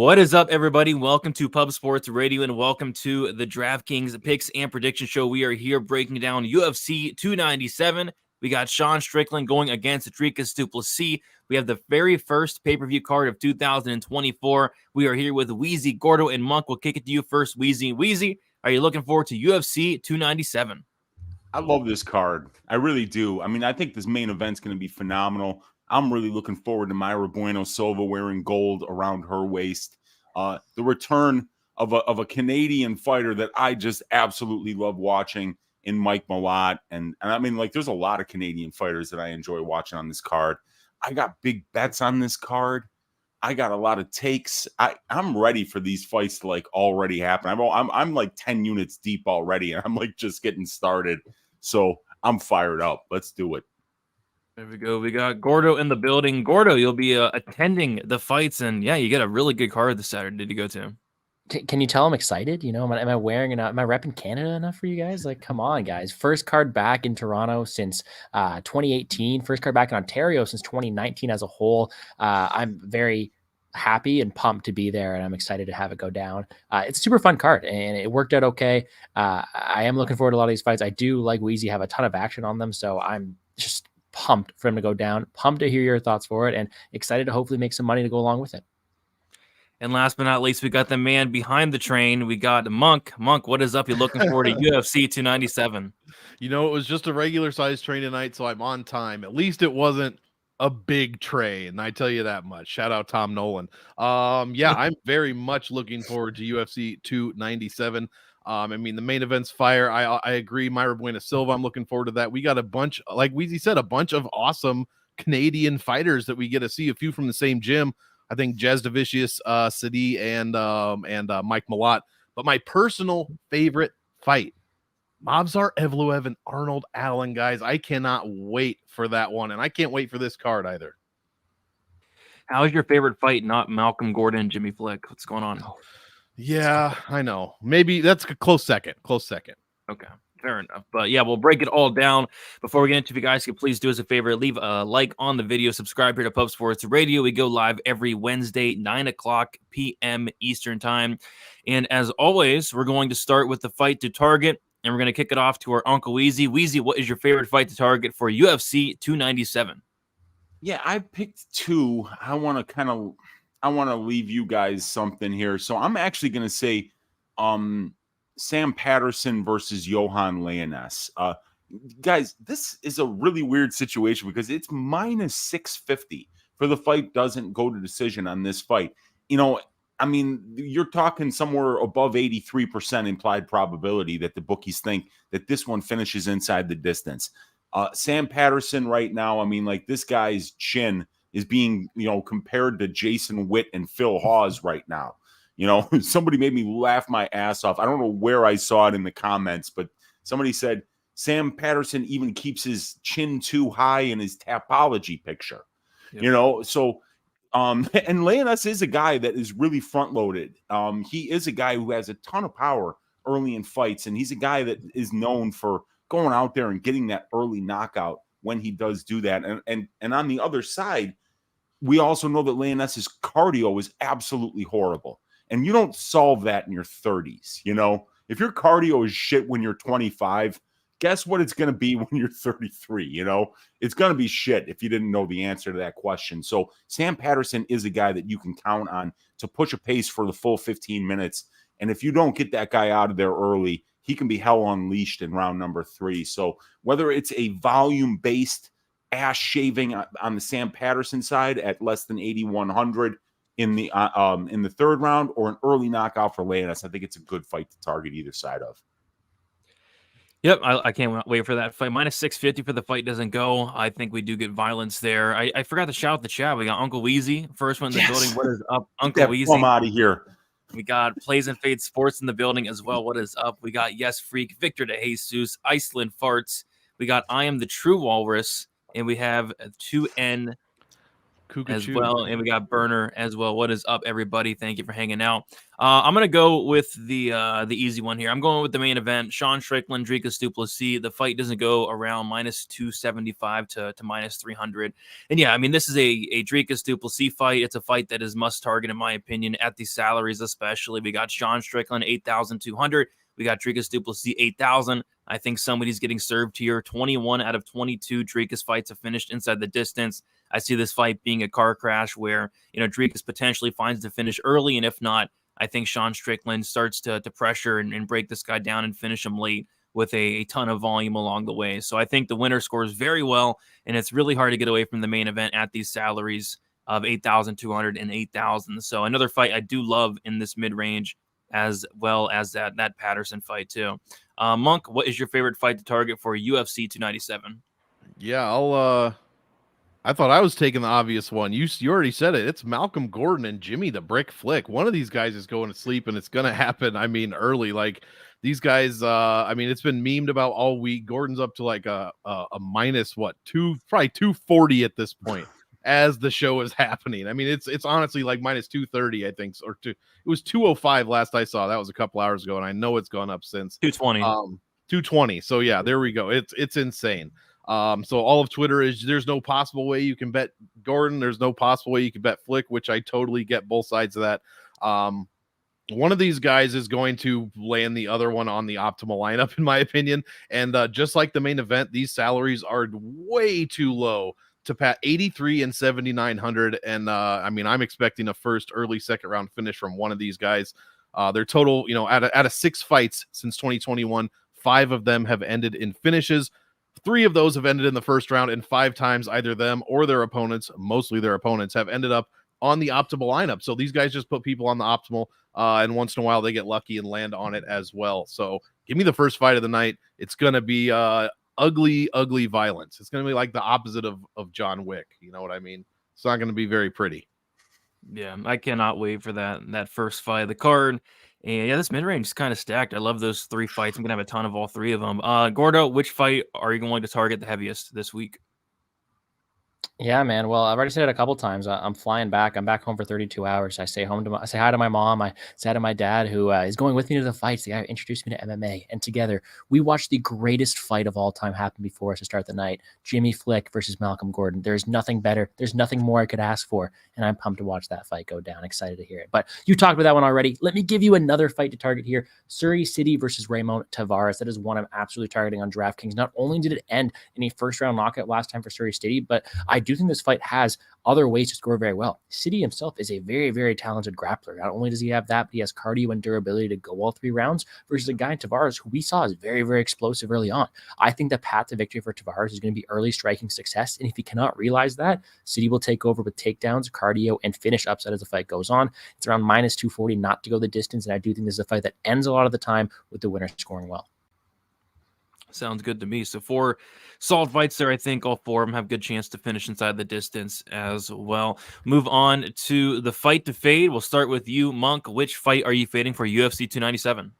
What is up, everybody? Welcome to Pub Sports Radio and welcome to the Draftkings Picks and Prediction Show. We are here breaking down UFC 297. We got Sean Strickland going against Dricus Du Plessis. We have the very first pay-per-view card of 2024. We are here with Wheezy, Gordo, and Monk. We'll kick it to you first, Wheezy. Wheezy, are you looking forward to UFC 297? I love this card. I really do. I mean, I think this main event's going to be phenomenal. I'm really looking forward to Mayra Bueno Silva wearing gold around her waist. The return of a Canadian fighter that I just absolutely love watching in Mike Malott. And I mean, like, there's a lot of Canadian fighters that I enjoy watching on this card. I got big bets on this card. I got a lot of takes. I'm ready for these fights to like already happen. I'm like 10 units deep already, and I'm like just getting started. So I'm fired up. Let's do it. There we go. We got Gordo in the building. Gordo, you'll be attending the fights, and yeah, you get a really good card this Saturday to go to. Can you tell I'm excited? You know, am I wearing enough? Am I repping Canada enough for you guys? Like, come on, guys. First card back in Toronto since 2018. First card back in Ontario since 2019 as a whole. I'm very happy and pumped to be there, and I'm excited to have it go down. It's a super fun card, and it worked out okay. I am looking forward to a lot of these fights. I do like Weezy, have a ton of action on them, so I'm just pumped for him to go down. Pumped to hear your thoughts for it, and excited to hopefully make some money to go along with it. And last but not least, we got the man behind the train. We got Monk. Monk, what is up? You're looking forward to UFC 297. You know, it was just a regular size train tonight, so I'm on time. At least it wasn't a big train, I tell you that much. Shout out Tom Nolan. Yeah, I'm very much looking forward to UFC 297. I mean, the main event's fire. I agree. Mayra Bueno Silva, I'm looking forward to that. We got a bunch, like Weezy said, a bunch of awesome Canadian fighters that we get to see, a few from the same gym. I think Jasdavicius, Sadi, and Mike Malott. But my personal favorite fight, Movsar, Evloev, and Arnold Allen, guys. I cannot wait for that one, and I can't wait for this card either. How's your favorite fight? Not Malcolm Gordon and Jimmy Flick. What's going on? Yeah, I know. Maybe that's a close second. Close second. Okay. Fair enough. But yeah, we'll break it all down. Before we get into it, if you guys could please do us a favor, leave a like on the video, subscribe here to Pub Sports Radio. We go live every Wednesday, 9 o'clock p.m. Eastern time. And as always, we're going to start with the fight to target, and we're going to kick it off to our Uncle Weezy. Weezy, what is your favorite fight to target for UFC 297? Yeah, I picked two. I want to leave you guys something here. So I'm actually going to say Sam Patterson versus Johan Leones. Guys, this is a really weird situation because it's minus 650 for the fight doesn't go to decision on this fight. You know, I mean, you're talking somewhere above 83% implied probability that the bookies think that this one finishes inside the distance. Sam Patterson right now, I mean, like, this guy's chin is being, compared to Jason Witt and Phil Hawes right now. Somebody made me laugh my ass off. I don't know where I saw it in the comments, but somebody said Sam Patterson even keeps his chin too high in his Tapology picture. Yep. So and Leones is a guy that is really front loaded. He is a guy who has a ton of power early in fights, and he's a guy that is known for going out there and getting that early knockout when he does do that. And on the other side, we also know that Leones's cardio is absolutely horrible. And you don't solve that in your 30s. If your cardio is shit when you're 25, guess what it's going to be when you're 33? It's going to be shit if you didn't know the answer to that question. So Sam Patterson is a guy that you can count on to push a pace for the full 15 minutes. And if you don't get that guy out of there early, he can be hell unleashed in round number 3. So whether it's a volume-based ass shaving on the Sam Patterson side at less than 8,100 in the third round, or an early knockout for Leones, I think it's a good fight to target either side of. Yep, I can't wait for that fight. Minus 650 for the fight doesn't go. I think we do get violence there. I forgot to shout out the chat. We got Uncle Weezy, first one in the building. What is up, Uncle Weezy? I'm out of here. We got Plays and Fade Sports in the building as well. What is up? We got Yes Freak, Victor De Jesus, Iceland Farts. We got I Am the True Walrus, and we have 2N as well, and we got Burner as well. What is up, everybody? Thank you for hanging out. I'm gonna go with the easy one here. I'm going with the main event: Sean Strickland, Dricus Du Plessis. The fight doesn't go around minus 275 to minus 300, and yeah, I mean this is a Dricus Du Plessis fight. It's a fight that is must target in my opinion at these salaries, especially. We got Sean Strickland 8,200. We got Dricus Du Plessis 8,000. I think somebody's getting served here. 21 out of 22 Dricus fights have finished inside the distance. I see this fight being a car crash where, Dricus potentially finds the finish early, and if not, I think Sean Strickland starts to pressure and break this guy down and finish him late with a ton of volume along the way. So I think the winner scores very well, and it's really hard to get away from the main event at these salaries of 8,200 and 8,000. So another fight I do love in this mid-range, as well as that Patterson fight too. Monk, what is your favorite fight to target for UFC 297? Yeah, I thought I was taking the obvious one. You already said it. It's Malcolm Gordon and Jimmy the Brick Flick. One of these guys is going to sleep, and it's going to happen. I mean, early. Like these guys. I mean, it's been memed about all week. Gordon's up to like a minus probably 240 at this point as the show is happening. I mean, it's honestly like minus 230, I think, or it was 205 last I saw. That was a couple hours ago, and I know it's gone up since 220. 220. So yeah, there we go. It's insane. So all of Twitter is there's no possible way you can bet Gordon. There's no possible way you can bet Flick, which I totally get both sides of that. One of these guys is going to land the other one on the optimal lineup, in my opinion. And just like the main event, these salaries are way too low to pat 83 and 7,900. And I mean, I'm expecting a early second round finish from one of these guys. Their total, out of 6 fights since 2021, 5 of them have ended in finishes. 3 of those have ended in the first round, and 5 times either them or their opponents, mostly their opponents, have ended up on the optimal lineup. So these guys just put people on the optimal, and once in a while they get lucky and land on it as well. So give me the first fight of the night. It's going to be ugly violence. It's going to be like the opposite of John Wick. You know what I mean? It's not going to be very pretty. Yeah, I cannot wait for that first fight of the card. And yeah, this mid-range is kind of stacked. I love those 3 fights. I'm going to have a ton of all 3 of them. Gordo, which fight are you going to target the heaviest this week? Yeah, man. Well, I've already said it a couple times. I'm flying back. I'm back home for 32 hours. I say hi to my mom. I say hi to my dad, who is going with me to the fights. The guy who introduced me to MMA, and together we watched the greatest fight of all time happen before us to start the night: Jimmy Flick versus Malcolm Gordon. There's nothing better. There's nothing more I could ask for, and I'm pumped to watch that fight go down. Excited to hear it. But you talked about that one already. Let me give you another fight to target here: Surrey City versus Raymond Tavares. That is one I'm absolutely targeting on DraftKings. Not only did it end in a first-round knockout last time for Surrey City, but I do think this fight has other ways to score very well. City himself is a very, very talented grappler. Not only does he have that, but he has cardio and durability to go all 3 rounds versus a guy in Tavares who we saw is very, very explosive early on. I think the path to victory for Tavares is going to be early striking success. And if he cannot realize that, City will take over with takedowns, cardio, and finish upset as the fight goes on. It's around minus 240 not to go the distance. And I do think this is a fight that ends a lot of the time with the winner scoring well. Sounds good to me. So 4 solid fights there. I think all 4 of them have a good chance to finish inside the distance as well. Move on to the fight to fade. We'll start with you, Monk. Which fight are you fading for UFC 297?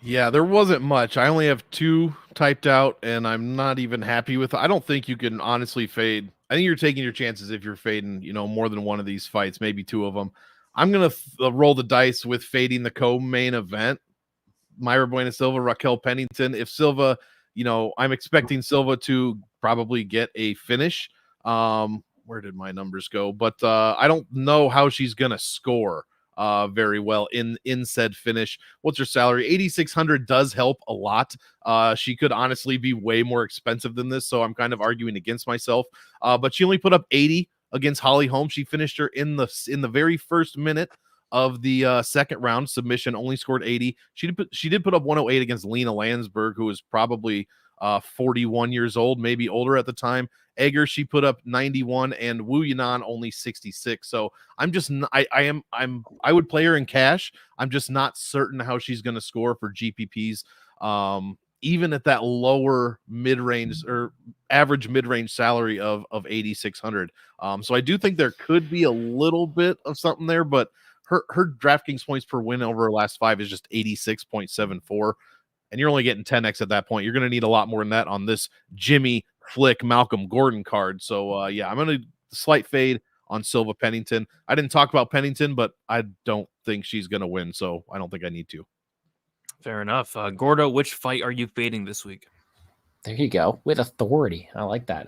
Yeah, there wasn't much. I only have 2 typed out, and I'm not even happy with it. I don't think you can honestly fade. I think you're taking your chances if you're fading, more than one of these fights, maybe 2 of them. I'm going to roll the dice with fading the co-main event. Mayra Bueno Silva, Raquel Pennington. If Silva, I'm expecting Silva to probably get a finish. Where did my numbers go? But I don't know how she's gonna score very well in said finish. What's her salary? 8,600 does help a lot. She could honestly be way more expensive than this, so I'm kind of arguing against myself. But she only put up 80 against Holly Holm. She finished her in the very first minute of the second round. Submission, only scored 80. She did put up 108 against Lena Landsberg, who was probably 41 years old, maybe older at the time. Egger, she put up 91, and Wu Yanan only 66. So I'm just I would play her in cash. I'm just not certain how she's going to score for GPPs. Even at that lower mid-range or average mid-range salary of 8,600. So I do think there could be a little bit of something there, but her DraftKings points per win over her last 5 is just 86.74. And you're only getting 10x at that point. You're going to need a lot more than that on this Jimmy Flick Malcolm Gordon card. So yeah, I'm going to slight fade on Silva Pennington. I didn't talk about Pennington, but I don't think she's going to win, so I don't think I need to. Fair enough. Gordo, which fight are you fading this week? There you go, with authority. I like that.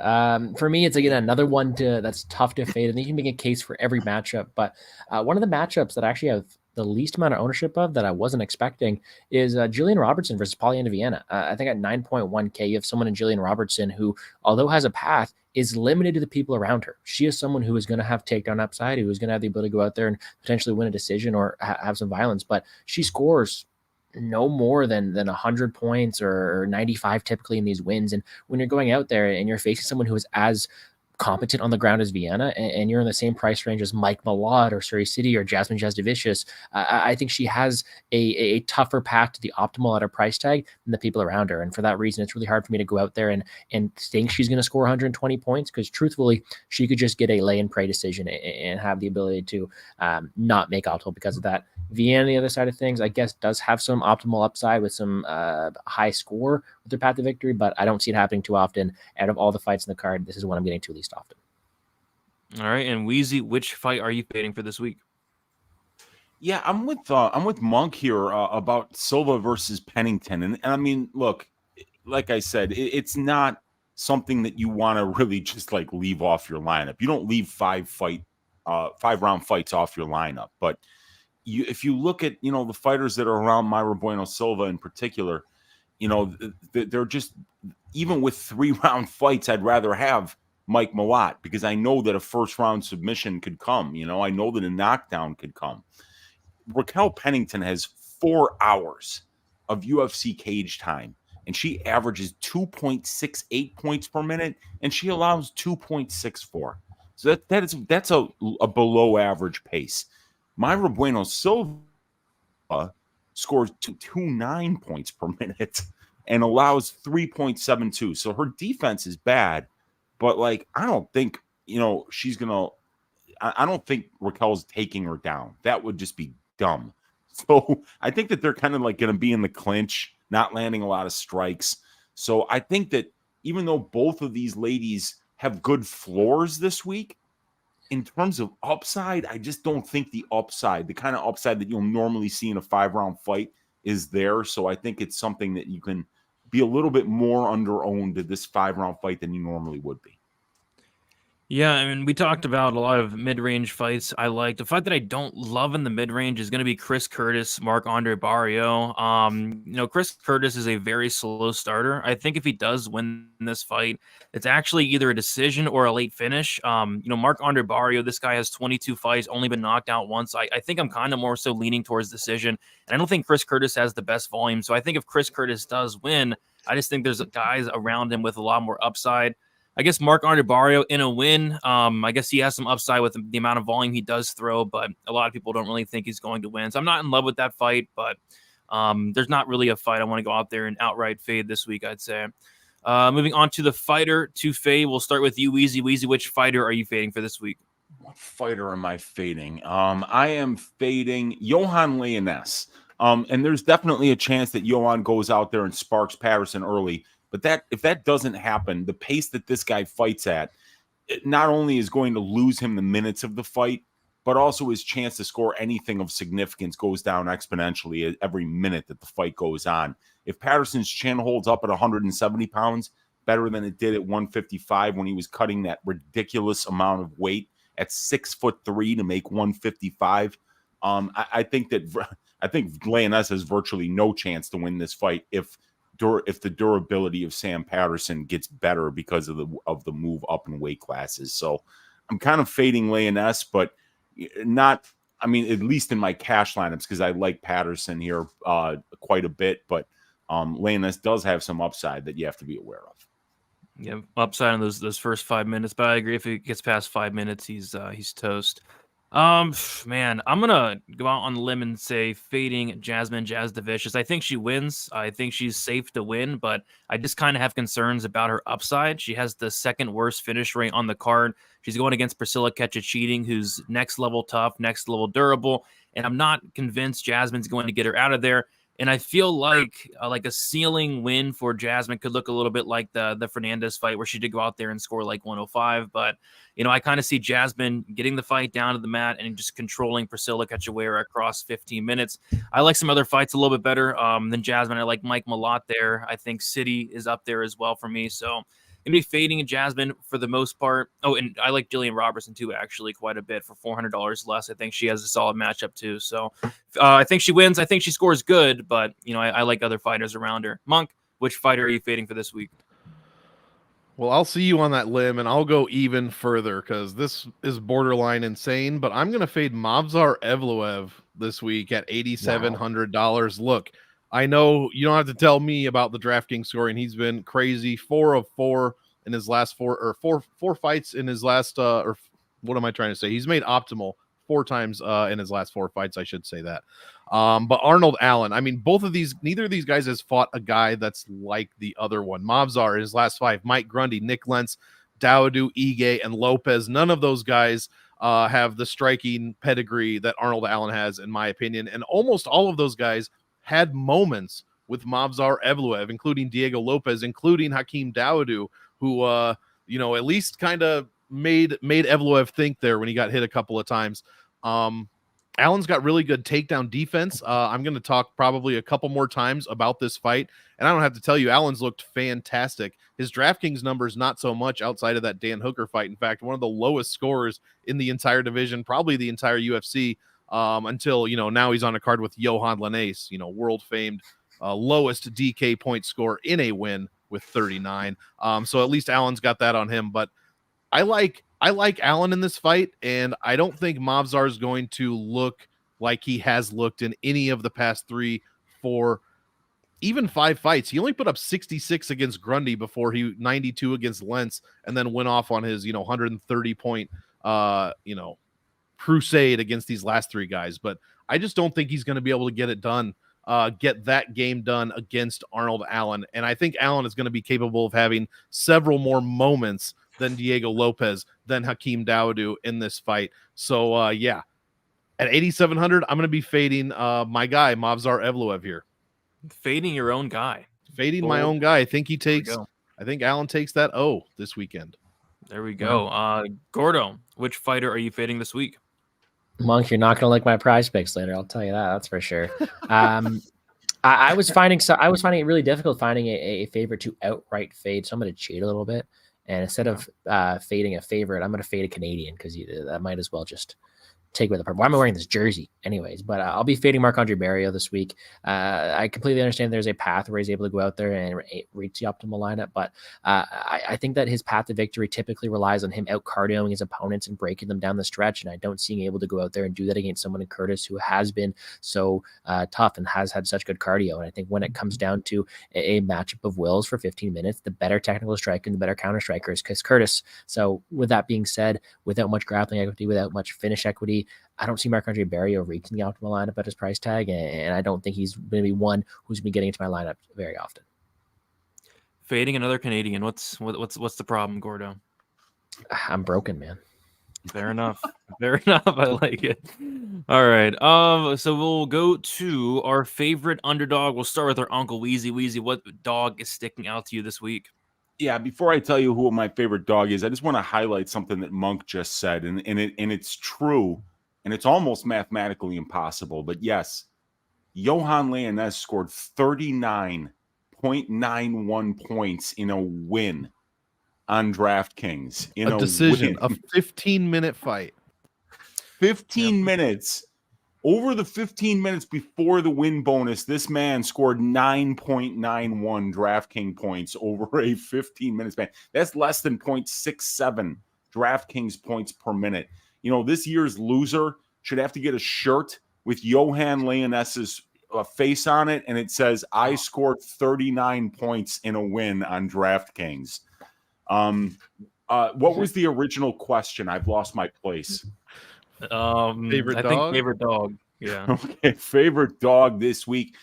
For me, it's again another one that's tough to fade. I think you can make a case for every matchup, but one of the matchups that I actually have the least amount of ownership of that I wasn't expecting is Jillian Robertson versus Polyana Viana. I think at 9.1K, you have someone in Jillian Robertson who, although has a path, is limited to the people around her. She is someone who is going to have takedown upside, who is going to have the ability to go out there and potentially win a decision or have some violence, but she scores no more than 100 points or 95 typically in these wins. And when you're going out there and you're facing someone who is as competent on the ground as Viana, and you're in the same price range as Mike Malott or Surrey City or Jasmine Jasdavicius, I think she has a tougher path to the optimal at her price tag than the people around her. And for that reason, it's really hard for me to go out there and think she's going to score 120 points, because truthfully, she could just get a lay and pray decision and have the ability to not make optimal because of that. Viana, on the other side of things, I guess does have some optimal upside with some high score with their path to victory, but I don't see it happening too often. Out of all the fights in the card, this is what I'm getting to least often. All right, and Weezy, which fight are you fading for this week? Yeah, I'm with Monk here about Silva versus Pennington, and I mean, look, like I said, it's not something that you want to really just like leave off your lineup. You don't leave 5-round fights off your lineup, but if you look at the fighters that are around Mayra Bueno Silva in particular, they're just, even with 3-round fights, I'd rather have Mike Malott, because I know that a first-round submission could come. I know that a knockdown could come. Raquel Pennington has 4 hours of UFC cage time, and she averages 2.68 points per minute, and she allows 2.64. So that's a below average pace. Mayra Bueno Silva scores 2.29 points per minute and allows 3.72. So her defense is bad, but like, I don't think, she's going to, I don't think Raquel's taking her down. That would just be dumb. So I think that they're kind of like going to be in the clinch, not landing a lot of strikes. So I think that even though both of these ladies have good floors this week, in terms of upside, I just don't think the kind of upside that you'll normally see in a 5-round fight is there. So I think it's something that you can be a little bit more under-owned to this 5-round fight than you normally would be. Yeah, I mean, we talked about a lot of mid-range fights I like. The fight that I don't love in the mid-range is going to be Chris Curtis, Marc-André Barriault. Chris Curtis is a very slow starter. I think if he does win this fight, it's actually either a decision or a late finish. Marc-André Barriault, this guy has 22 fights, only been knocked out once. I think I'm kind of more so leaning towards decision, and I don't think Chris Curtis has the best volume. So I think if Chris Curtis does win, I just think there's guys around him with a lot more upside. I guess Marc-André Barriault in a win, I guess he has some upside with the amount of volume he does throw, but a lot of people don't really think he's going to win. So I'm not in love with that fight, but there's not really a fight I want to go out there and outright fade this week, I'd say. Moving on to the fighter to fade, we'll start with you, Weezy. Weezy, which fighter are you fading for this week? What fighter am I fading? I am fading Johan Leones. And there's definitely a chance that Johan goes out there and sparks Patterson early. But if that doesn't happen, the pace that this guy fights at, it not only is going to lose him the minutes of the fight, but also his chance to score anything of significance goes down exponentially every minute that the fight goes on. If Patterson's chin holds up at 170 pounds, better than it did at 155 when he was cutting that ridiculous amount of weight at 6'3" to make 155, I think Leones has virtually no chance to win this fight if the durability of Sam Patterson gets better because of the move up in weight classes. So I'm kind of fading Leones, but not, I mean, at least in my cash lineups, because I like Patterson here quite a bit, but Leones does have some upside that you have to be aware of. Yeah, upside in those first 5 minutes, but I agree if it gets past 5 minutes, he's toast. Man, I'm gonna go out on the limb and say fading Jasmine Jasdavicius. I think she wins. I think she's safe to win, but I just kind of have concerns about her upside. She has the second worst finish rate on the card. She's going against Priscilla Ketchacheating, who's next level tough, next level durable, and I'm not convinced Jasmine's going to get her out of there. And I feel like a ceiling win for Jasmine could look a little bit like the Fernandez fight, where she did go out there and score like 105. But, I kind of see Jasmine getting the fight down to the mat and just controlling Priscilla Cachoeira across 15 minutes. I like some other fights a little bit better than Jasmine. I like Mike Malott there. I think City is up there as well for me. So going to be fading Jasmine for the most part. Oh, and I like Jillian Robertson too, actually, quite a bit for $400 less. I think she has a solid matchup too. So I think she wins. I think she scores good, but I like other fighters around her. Monk, which fighter are you fading for this week? Well, I'll see you on that limb, and I'll go even further because this is borderline insane. But I'm going to fade Movsar Evloev this week at $8,700. Look, I know you don't have to tell me about the DraftKings scoring. He's been crazy. 4 of 4 in his last four fights in his last or what am I trying to say? He's made optimal 4 times in his last 4 fights. I should say that. But Arnold Allen, I mean, neither of these guys has fought a guy that's like the other one. Movsar in his last 5, Mike Grundy, Nick Lentz, Dawodu, Ige, and Lopez. None of those guys have the striking pedigree that Arnold Allen has, in my opinion. And almost all of those guys had moments with Movsar Evloev, including Diego Lopez, including Hakeem Dawodu, who, at least kind of made Evloev think there when he got hit a couple of times. Allen's got really good takedown defense. I'm going to talk probably a couple more times about this fight, and I don't have to tell you, Allen's looked fantastic. His DraftKings numbers, not so much outside of that Dan Hooker fight. In fact, one of the lowest scorers in the entire division, probably the entire UFC, until, now he's on a card with Johan Linace, world famed lowest DK point score in a win with 39. So at least Allen's got that on him, but I like Allen in this fight, and I don't think Movsar is going to look like he has looked in any of the past 3, 4, even 5 fights. He only put up 66 against Grundy before 92 against Lentz, and then went off on his 130 point crusade against these last 3 guys. But I just don't think he's going to be able to get it done, get that game done against Arnold Allen. And I think Allen is going to be capable of having several more moments than Diego Lopez, than Hakeem Dawodu in this fight. So, at 8,700, I'm going to be fading my guy, Movsar Evloev here. Fading your own guy. Fading my own guy. I think Allen takes that this weekend. There we go. Gordo, which fighter are you fading this week? Monk, you're not going to like my prize picks later. I'll tell you that. That's for sure. I was finding it really difficult finding a favorite to outright fade. So I'm going to cheat a little bit. And instead of fading a favorite, I'm going to fade a Canadian because that might as well just take away the purple. Why am I wearing this jersey anyways? But I'll be fading Marc-André Barriault this week. I completely understand there's a path where he's able to go out there and reach the optimal lineup, but I think that his path to victory typically relies on him out cardioing his opponents and breaking them down the stretch, and I don't see him able to go out there and do that against someone in Curtis who has been so tough and has had such good cardio. And I think when it comes down to a matchup of wills for 15 minutes, the better technical striker and the better counter striker is Curtis. So with that being said, without much grappling equity, without much finish equity, I don't see Marc-André Barriault reaching the optimal lineup at his price tag, and I don't think he's going to be one who's been getting into my lineup very often. Fading another Canadian. What's the problem, Gordo? I'm broken, man. Fair enough. Fair enough. I like it. All right. So we'll go to our favorite underdog. We'll start with our Uncle Weezy. Weezy, what dog is sticking out to you this week? Yeah, before I tell you who my favorite dog is, I just want to highlight something that Monk just said, and it's true, and it's almost mathematically impossible. But yes, Johan Leoness scored 39.91 points in a win on DraftKings. In a decision, win. a 15-minute fight. 15 minutes. Over the 15 minutes before the win bonus, this man scored 9.91 DraftKings points over a 15-minute span. That's less than 0.67 DraftKings points per minute. This year's loser should have to get a shirt with Johan Leoness's face on it, and it says, I scored 39 points in a win on DraftKings. What was the original question? I've lost my place. Favorite dog? Think favorite dog. Yeah. Okay, favorite dog this week.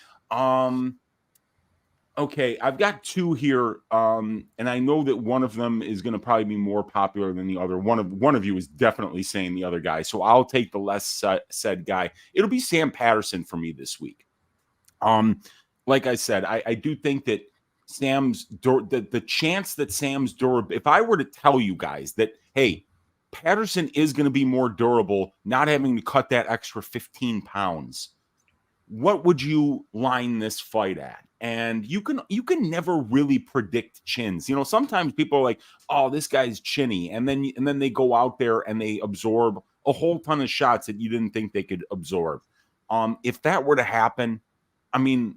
Okay, I've got 2 here, and I know that one of them is going to probably be more popular than the other. One of you is definitely saying the other guy, so I'll take the less said guy. It'll be Sam Patterson for me this week. Like I said, I do think that the chance that Sam's durable, if I were to tell you guys that, hey, Patterson is going to be more durable, not having to cut that extra 15 pounds, what would you line this fight at? And you can never really predict chins. You know, sometimes people are like, oh, this guy's chinny, and then they go out there and they absorb a whole ton of shots that you didn't think they could absorb. If that were to happen, I mean,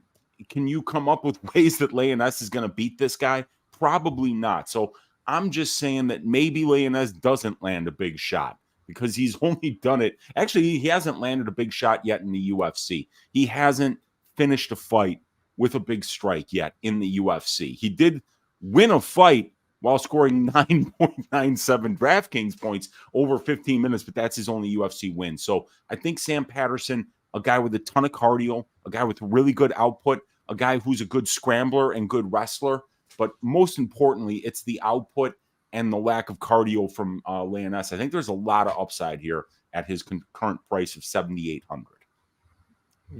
can you come up with ways that Leoness is going to beat this guy? Probably not. So I'm just saying that maybe Leoness doesn't land a big shot, because he's only done it. Actually, he hasn't landed a big shot yet in the UFC. He hasn't finished a fight with a big strike yet in the UFC. He did win a fight while scoring 9.97 DraftKings points over 15 minutes, but that's his only UFC win. So I think Sam Patterson, a guy with a ton of cardio, a guy with really good output, a guy who's a good scrambler and good wrestler, but most importantly, it's the output and the lack of cardio from Leoness. I think there's a lot of upside here at his current price of 7,800.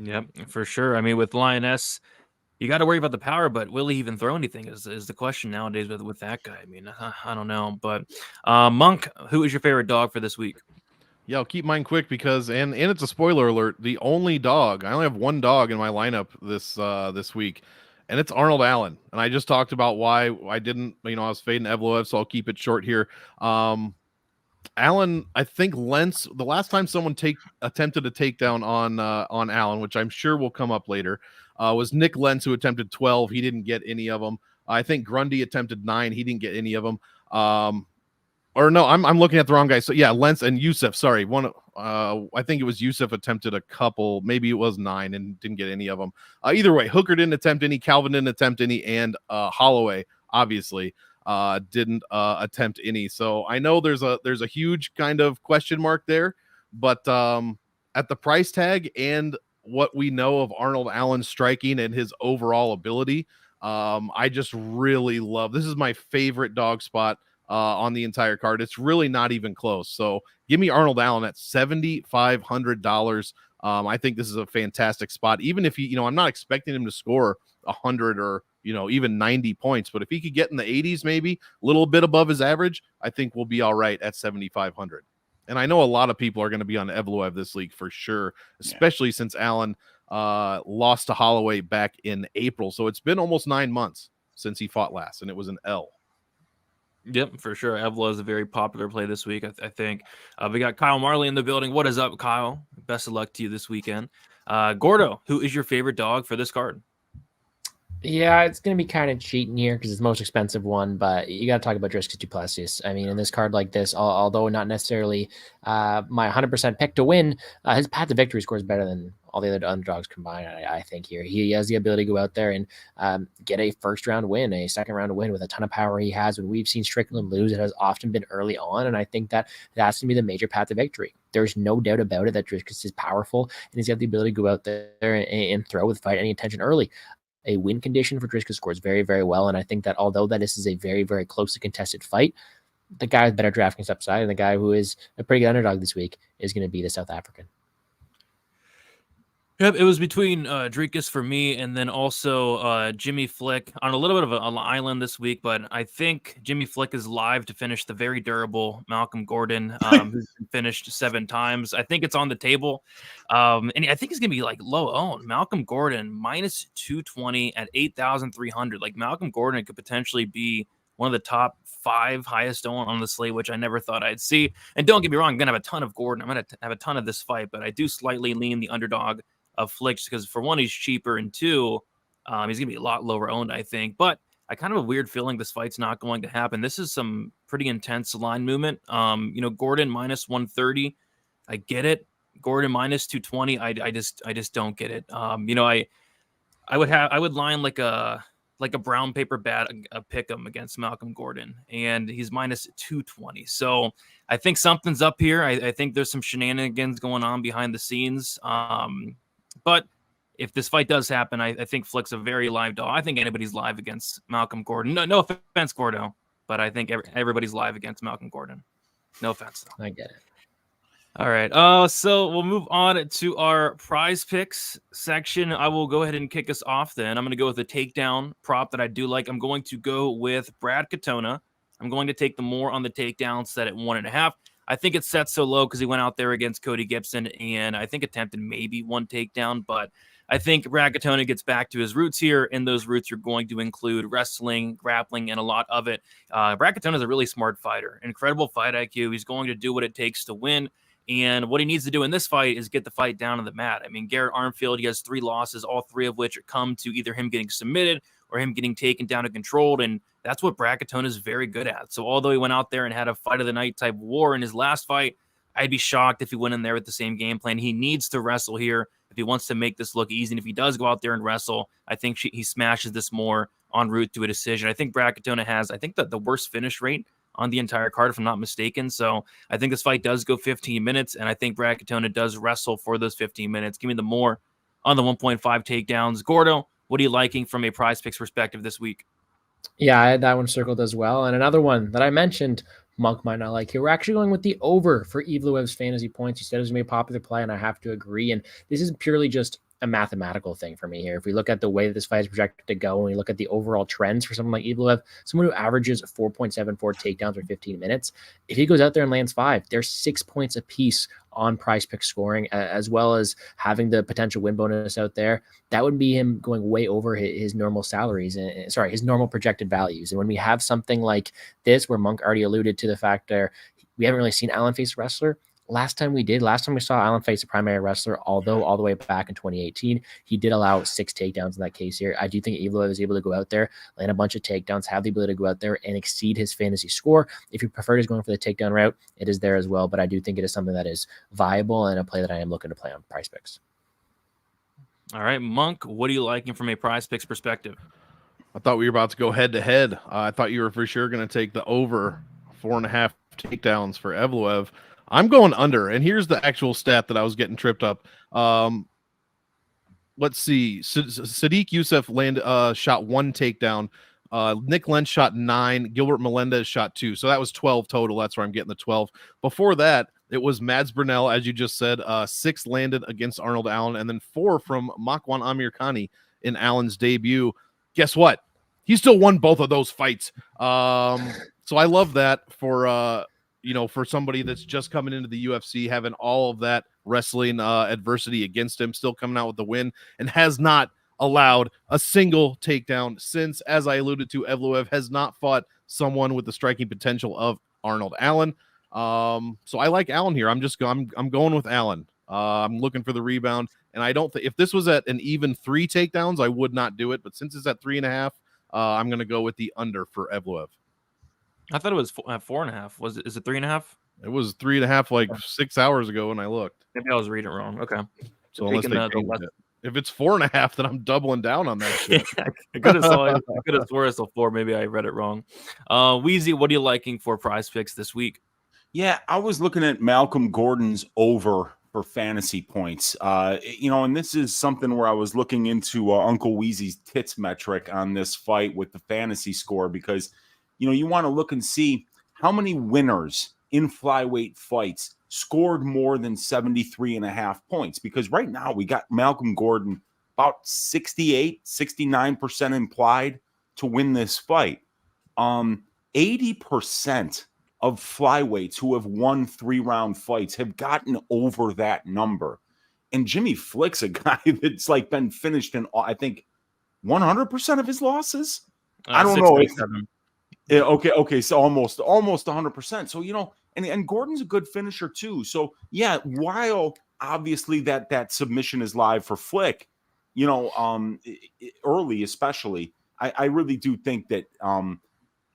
Yep, for sure. I mean, with Lioness, you got to worry about the power, but will he even throw anything is the question nowadays with that guy. I mean, I don't know. But Monk, who is your favorite dog for this week? Yeah, I'll keep mine quick because, and it's a spoiler alert, the only dog, I only have one dog in my lineup this week, and it's Arnold Allen. And I just talked about why I didn't, I was fading Evloev, so I'll keep it short here. Allen, I think Lentz, the last time someone attempted a takedown on Allen, which I'm sure will come up later, was Nick Lentz, who attempted 12. He didn't get any of them. I think Grundy attempted 9. He didn't get any of them. Or no, I'm looking at the wrong guy. So yeah, Lentz and Youssef. Sorry, I think it was Youssef attempted a couple. Maybe it was 9 and didn't get any of them. Either way, Hooker didn't attempt any, Calvin didn't attempt any, and Holloway obviously didn't attempt any. So I know there's a huge kind of question mark there, but at the price tag and what we know of Arnold Allen's striking and his overall ability, I just really love. This is my favorite dog spot on the entire card. It's really not even close. So give me Arnold Allen at $7,500. I think this is a fantastic spot. Even if I'm not expecting him to score 100 or even 90 points, but if he could get in the 80s, maybe a little bit above his average, I think we'll be all right at 7,500. And I know a lot of people are going to be on Evloev this league for sure, especially since Allen lost to Holloway back in April. So it's been almost 9 months since he fought last, and it was an L. Yep, for sure. Evloev is a very popular play this week, I think. We got Kyle Marley in the building. What is up, Kyle? Best of luck to you this weekend. Gordo, who is your favorite dog for this card? Yeah, it's going to be kind of cheating here because it's the most expensive one, but you got to talk about Dricus Du Plessis. I mean, in this card like this, although not necessarily my 100% pick to win, his path to victory score is better than all the other underdogs combined, I think here. He has the ability to go out there and get a first-round win, a second-round win with a ton of power he has. When we've seen Strickland lose, it has often been early on, and I think that that's going to be the major path to victory. There's no doubt about it that Dricus is powerful, and he's got the ability to go out there and throw with fight any intention early. A win condition for Dricus scores very, very well. And I think that although that this is a very, very closely contested fight, the guy with better DraftKings upside and the guy who is a pretty good underdog this week is going to be the South African. Yep, it was between Dricus for me and then also Jimmy Flick on a little bit of an island this week, but I think Jimmy Flick is live to finish the very durable Malcolm Gordon, who's finished 7 times. I think it's on the table, and I think he's going to be like low owned. Malcolm Gordon minus 220 at 8,300. Like Malcolm Gordon could potentially be one of the top 5 highest owned on the slate, which I never thought I'd see. And don't get me wrong, I'm going to have a ton of Gordon. I'm going to have a ton of this fight, but I do slightly lean the underdog of Flick because for one, he's cheaper, and 2, he's going to be a lot lower owned, I think. But I kind of have a weird feeling this fight's not going to happen. This is some pretty intense line movement. Gordon minus 130, I get it. Gordon minus 220, I just don't get it. I would line like a brown paper bat, a pick 'em against Malcolm Gordon, and he's minus 220. So I think something's up here. I think there's some shenanigans going on behind the scenes. But if this fight does happen, I think Flick's a very live dog. I think anybody's live against Malcolm Gordon. No offense, Gordo, but I think everybody's live against Malcolm Gordon. No offense, though. I get it. All right. So we'll move on to our prize picks section. I will go ahead and kick us off then. I'm going to go with a takedown prop that I do like. I'm going to go with Brad Katona. I'm going to take the more on the takedown, set at 1.5. I think it's set so low because he went out there against Cody Gibson and I think attempted maybe one takedown, but I think Brad Katona gets back to his roots here, and those roots are going to include wrestling, grappling, and a lot of it. Brad Katona is a really smart fighter, incredible fight IQ. He's going to do what it takes to win. And what he needs to do in this fight is get the fight down on the mat. I mean, Garrett Armfield, he has 3 losses, all 3 of which come to either him getting submitted or him getting taken down and controlled. And that's what Brad Katona is very good at. So although he went out there and had a fight of the night type war in his last fight, I'd be shocked if he went in there with the same game plan. He needs to wrestle here if he wants to make this look easy. And if he does go out there and wrestle, I think he smashes this more en route to a decision. I think Brad Katona has, the worst finish rate on the entire card, if I'm not mistaken. So I think this fight does go 15 minutes, and I think Brad Katona does wrestle for those 15 minutes. Give me the more on the 1.5 takedowns. Gordo, what are you liking from a prize picks perspective this week? Yeah, I had that one circled as well. And another one that I mentioned, Monk might not like here. We're actually going with the over for Evloev's fantasy points. He said it was going to be a popular play, and I have to agree. And this is purely just a mathematical thing for me here. If we look at the way that this fight is projected to go, and we look at the overall trends for someone like Evloev, someone who averages 4.74 takedowns for 15 minutes, if he goes out there and lands 5, there's 6 points apiece on prize pick scoring, as well as having the potential win bonus out there. That would be him going way over his normal salaries, his normal projected values. And when we have something like this, where Monk already alluded to the fact that we haven't really seen Allen face a wrestler. Last time we saw Allen face a primary wrestler, although all the way back in 2018, he did allow 6 takedowns in that case here. I do think Evloev is able to go out there, land a bunch of takedowns, have the ability to go out there and exceed his fantasy score. If you prefer just going for the takedown route, it is there as well, but I do think it is something that is viable and a play that I am looking to play on prize picks. All right, Monk, what are you liking from a prize picks perspective? I thought we were about to go head to head. I thought you were for sure going to take the over 4.5 takedowns for Evloev. I'm going under, and here's the actual stat that I was getting tripped up. Let's see. Sadiq Youssef shot 1 takedown. Nick Lentz shot 9. Gilbert Melendez shot 2. So that was 12 total. That's where I'm getting the 12. Before that, it was Mads Burnell, as you just said. 6 landed against Arnold Allen, and then 4 from Makwan Amirkhani in Allen's debut. Guess what? He still won both of those fights. So I love that for for somebody that's just coming into the UFC, having all of that wrestling adversity against him, still coming out with the win, and has not allowed a single takedown since, as I alluded to, Evloev has not fought someone with the striking potential of Arnold Allen. So I like Allen here. I'm going with Allen. I'm looking for the rebound, and I don't think if this was at an even 3 takedowns, I would not do it. But since it's at 3.5, I'm going to go with the under for Evloev. I thought it was 4.5. Is it 3.5? It was 3.5 like 6 hours ago when I looked. Maybe I was reading it wrong. Okay. So unless if it's 4.5, then I'm doubling down on that shit. I could have swore it's a 4. Maybe I read it wrong. Weezy, what are you liking for prize picks this week? Yeah, I was looking at Malcolm Gordon's over for fantasy points. And this is something where I was looking into Uncle Weezy's tits metric on this fight with the fantasy score, because you want to look and see how many winners in flyweight fights scored more than 73.5 points. Because right now we got Malcolm Gordon about 69% implied to win this fight. 80% of flyweights who have won 3-round fights have gotten over that number. And Jimmy Flick's a guy that's like been finished in, I think, 100% of his losses. I don't know. Okay, so almost 100%. So and Gordon's a good finisher too. So yeah, while obviously that submission is live for Flick, early especially, I really do think that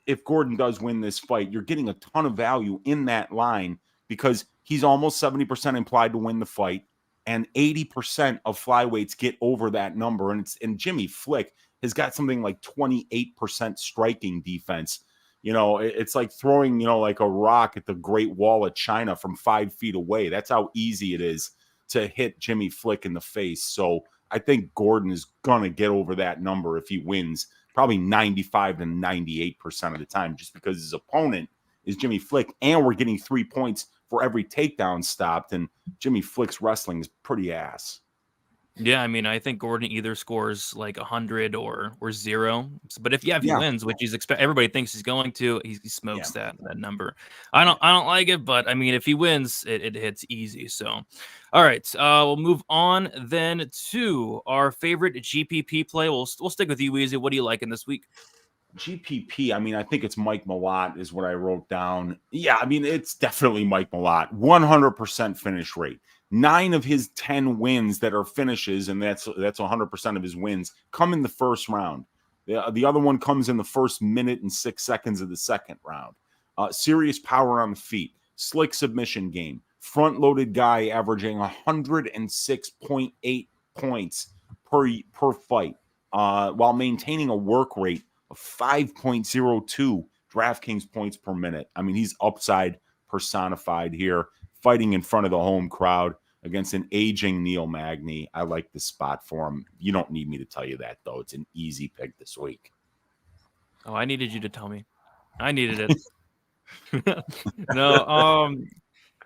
if Gordon does win this fight, you're getting a ton of value in that line, because he's almost 70% implied to win the fight, and 80% of flyweights get over that number, and Jimmy Flick has got something like 28% striking defense. It's like throwing, like a rock at the Great Wall of China from 5 feet away. That's how easy it is to hit Jimmy Flick in the face. So I think Gordon is going to get over that number if he wins, probably 95 to 98% of the time, just because his opponent is Jimmy Flick, and we're getting 3 points for every takedown stopped, and Jimmy Flick's wrestling is pretty ass. Yeah, I mean, I think Gordon either scores like 100 or 0. But if he wins, which everybody thinks he's going to, he smokes that number. I don't like it, but I mean, if he wins, it hits easy. So, all right, we'll move on then to our favorite GPP play. We'll stick with you, Weezy. What do you like in this week? GPP, I mean, I think it's Mike Malott is what I wrote down. Yeah, I mean, it's definitely Mike Malott. 100% finish rate. 9 of his 10 wins that are finishes, and that's 100% of his wins, come in the first round. The other one comes in the first minute and 6 seconds of the second round. Serious power on the feet. Slick submission game. Front-loaded guy averaging 106.8 points per fight, while maintaining a work rate of 5.02 DraftKings points per minute. I mean, he's upside personified here, fighting in front of the home crowd against an aging Neil Magny. I like this spot for him. You don't need me to tell you that, though. It's an easy pick this week. Oh, I needed you to tell me. I needed it. No,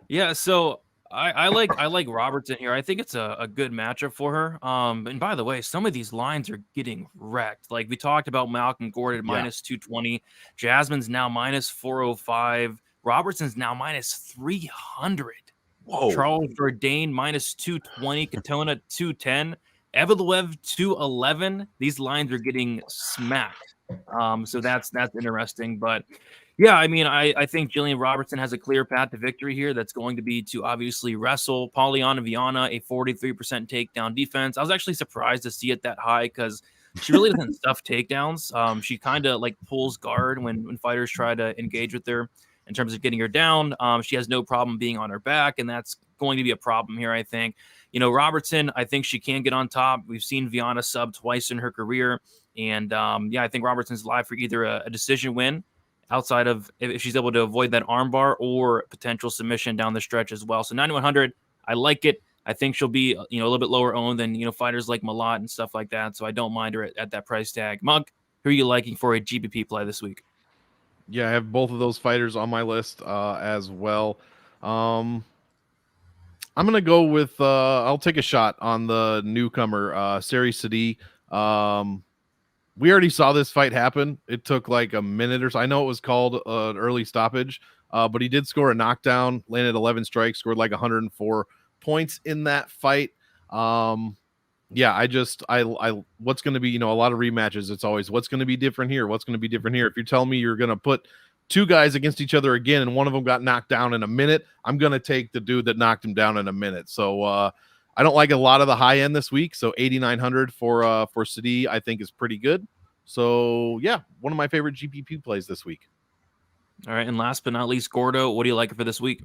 yeah, so I like Robertson here. I think it's a good matchup for her. And by the way, some of these lines are getting wrecked. Like we talked about Malcolm Gordon minus 220. Jasmine's now minus 405. Robertson's now minus 300. Whoa. Charles Jourdain minus 220. Katona 210. Evloev 211. These lines are getting smacked. So that's interesting. But yeah, I mean, I think Jillian Robertson has a clear path to victory here. That's going to be to obviously wrestle Polyana Viana, a 43% takedown defense. I was actually surprised to see it that high because she really doesn't stuff takedowns. She kind of like pulls guard when fighters try to engage with her in terms of getting her down. She has no problem being on her back, and that's going to be a problem here, I think. You know, Robertson, I think she can get on top. We've seen Viana sub twice in her career. And yeah, I think Robertson's live for either a decision win outside of if she's able to avoid that armbar or potential submission down the stretch as well. So 9,100, I like it. I think she'll be, a little bit lower owned than, fighters like Malott and stuff like that. So I don't mind her at that price tag. Monk, who are you liking for a GPP play this week? Yeah, I have both of those fighters on my list as well. I'm going to go with, I'll take a shot on the newcomer, Sari Sadi. We already saw this fight happen. It took like a minute or so. I know it was called an early stoppage, but he did score a knockdown, landed 11 strikes, scored like 104 points in that fight. Yeah, I what's going to be, a lot of rematches. It's always what's going to be different here. What's going to be different here. If you're telling me you're going to put two guys against each other again, and one of them got knocked down in a minute, I'm going to take the dude that knocked him down in a minute. So, I don't like a lot of the high end this week. So 8,900 for Sadi, I think is pretty good. So yeah, one of my favorite GPP plays this week. All right. And last but not least, Gordo, what do you like for this week?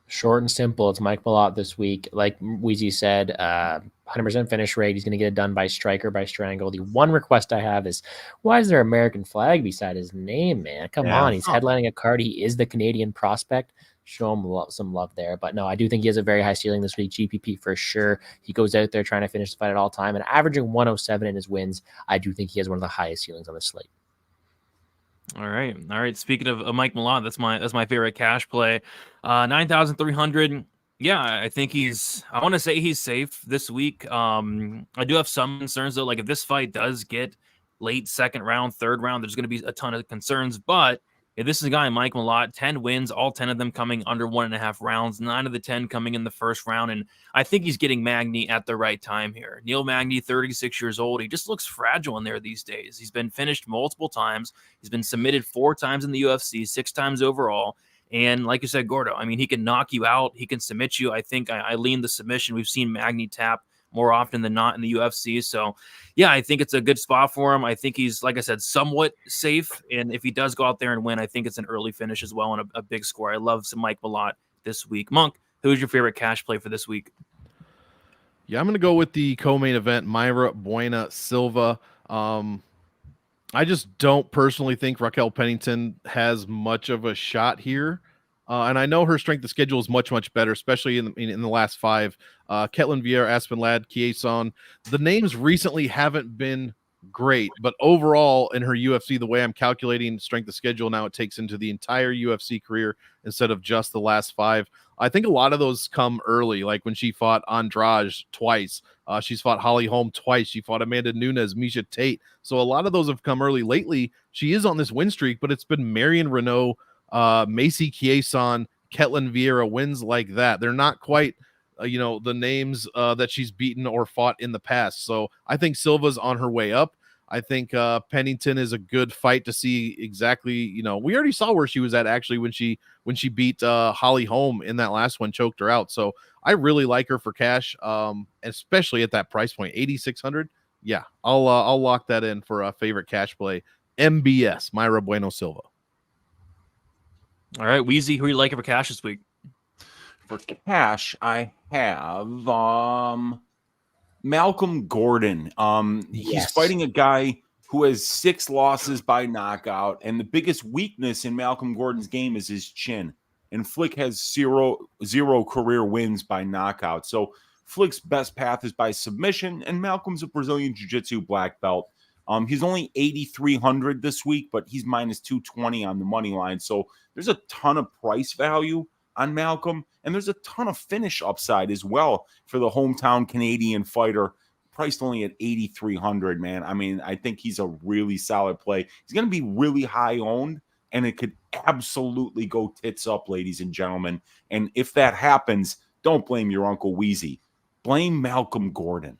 Short and simple. It's Mike Malott this week. Like Weezy said, 100% finish rate. He's going to get it done by striker, by strangle. The one request I have is, why is there an American flag beside his name, man? Come on. He's headlining a card. He is the Canadian prospect. Show him some love there. But no, I do think he has a very high ceiling this week. GPP for sure. He goes out there trying to finish the fight at all time and averaging 107 in his wins. I do think he has one of the highest ceilings on the slate. All right. Speaking of Mike Malott, that's my favorite cash play. 9,300. Yeah, I think I want to say he's safe this week. I do have some concerns though. Like if this fight does get late second round, third round, there's going to be a ton of concerns. But if this is a guy, Mike Malott, 10 wins, all 10 of them coming under 1.5 rounds, 9 of the 10 coming in the first round. And I think he's getting Magny at the right time here. Neil Magny, 36 years old. He just looks fragile in there these days. He's been finished multiple times. He's been submitted 4 times in the UFC, 6 times overall. And like you said, Gordo, I mean, he can knock you out. He can submit you. I think I lean the submission. We've seen Magny tap more often than not in the UFC. So, yeah, I think it's a good spot for him. I think he's, like I said, somewhat safe. And if he does go out there and win, I think it's an early finish as well and a big score. I love some Mike Malott this week. Monk, who's your favorite cash play for this week? Yeah, I'm going to go with the co-main event, Mayra, Bueno, Silva. I just don't personally think Raquel Pennington has much of a shot here. And I know her strength of schedule is much, much better, especially in the last 5. Ketlin Vieira, Aspen Ladd, Kieson. The names recently haven't been great. But overall, in her UFC, the way I'm calculating strength of schedule now, it takes into the entire UFC career instead of just the last 5. I think a lot of those come early, like when she fought Andrade twice. She's fought Holly Holm twice. She fought Amanda Nunes, Misha Tate. So a lot of those have come early. Lately, she is on this win streak, but it's been Marion Renault, Macy Chiasson, Ketlin Vieira, wins like that. They're not quite the names that she's beaten or fought in the past. So I think Silva's on her way up. I think Pennington is a good fight to see exactly, we already saw where she was at actually when she beat Holly Holm in that last one, choked her out. So I really like her for cash, especially at that price point, 8,600. Yeah, I'll lock that in for a favorite cash play. MBS, Mayra Bueno Silva. All right, Weezy, who are you liking for cash this week? For cash, I have Malcolm Gordon. He's fighting a guy who has 6 losses by knockout, and the biggest weakness in Malcolm Gordon's game is his chin. And Flick has zero career wins by knockout. So Flick's best path is by submission, and Malcolm's a Brazilian Jiu-Jitsu black belt. He's only 8,300 this week, but he's minus 220 on the money line. So there's a ton of price value on Malcolm, and there's a ton of finish upside as well for the hometown Canadian fighter, priced only at 8,300, man. I mean, I think he's a really solid play. He's going to be really high owned, and it could absolutely go tits up, ladies and gentlemen. And if that happens, don't blame your Uncle Weezy. Blame Malcolm Gordon.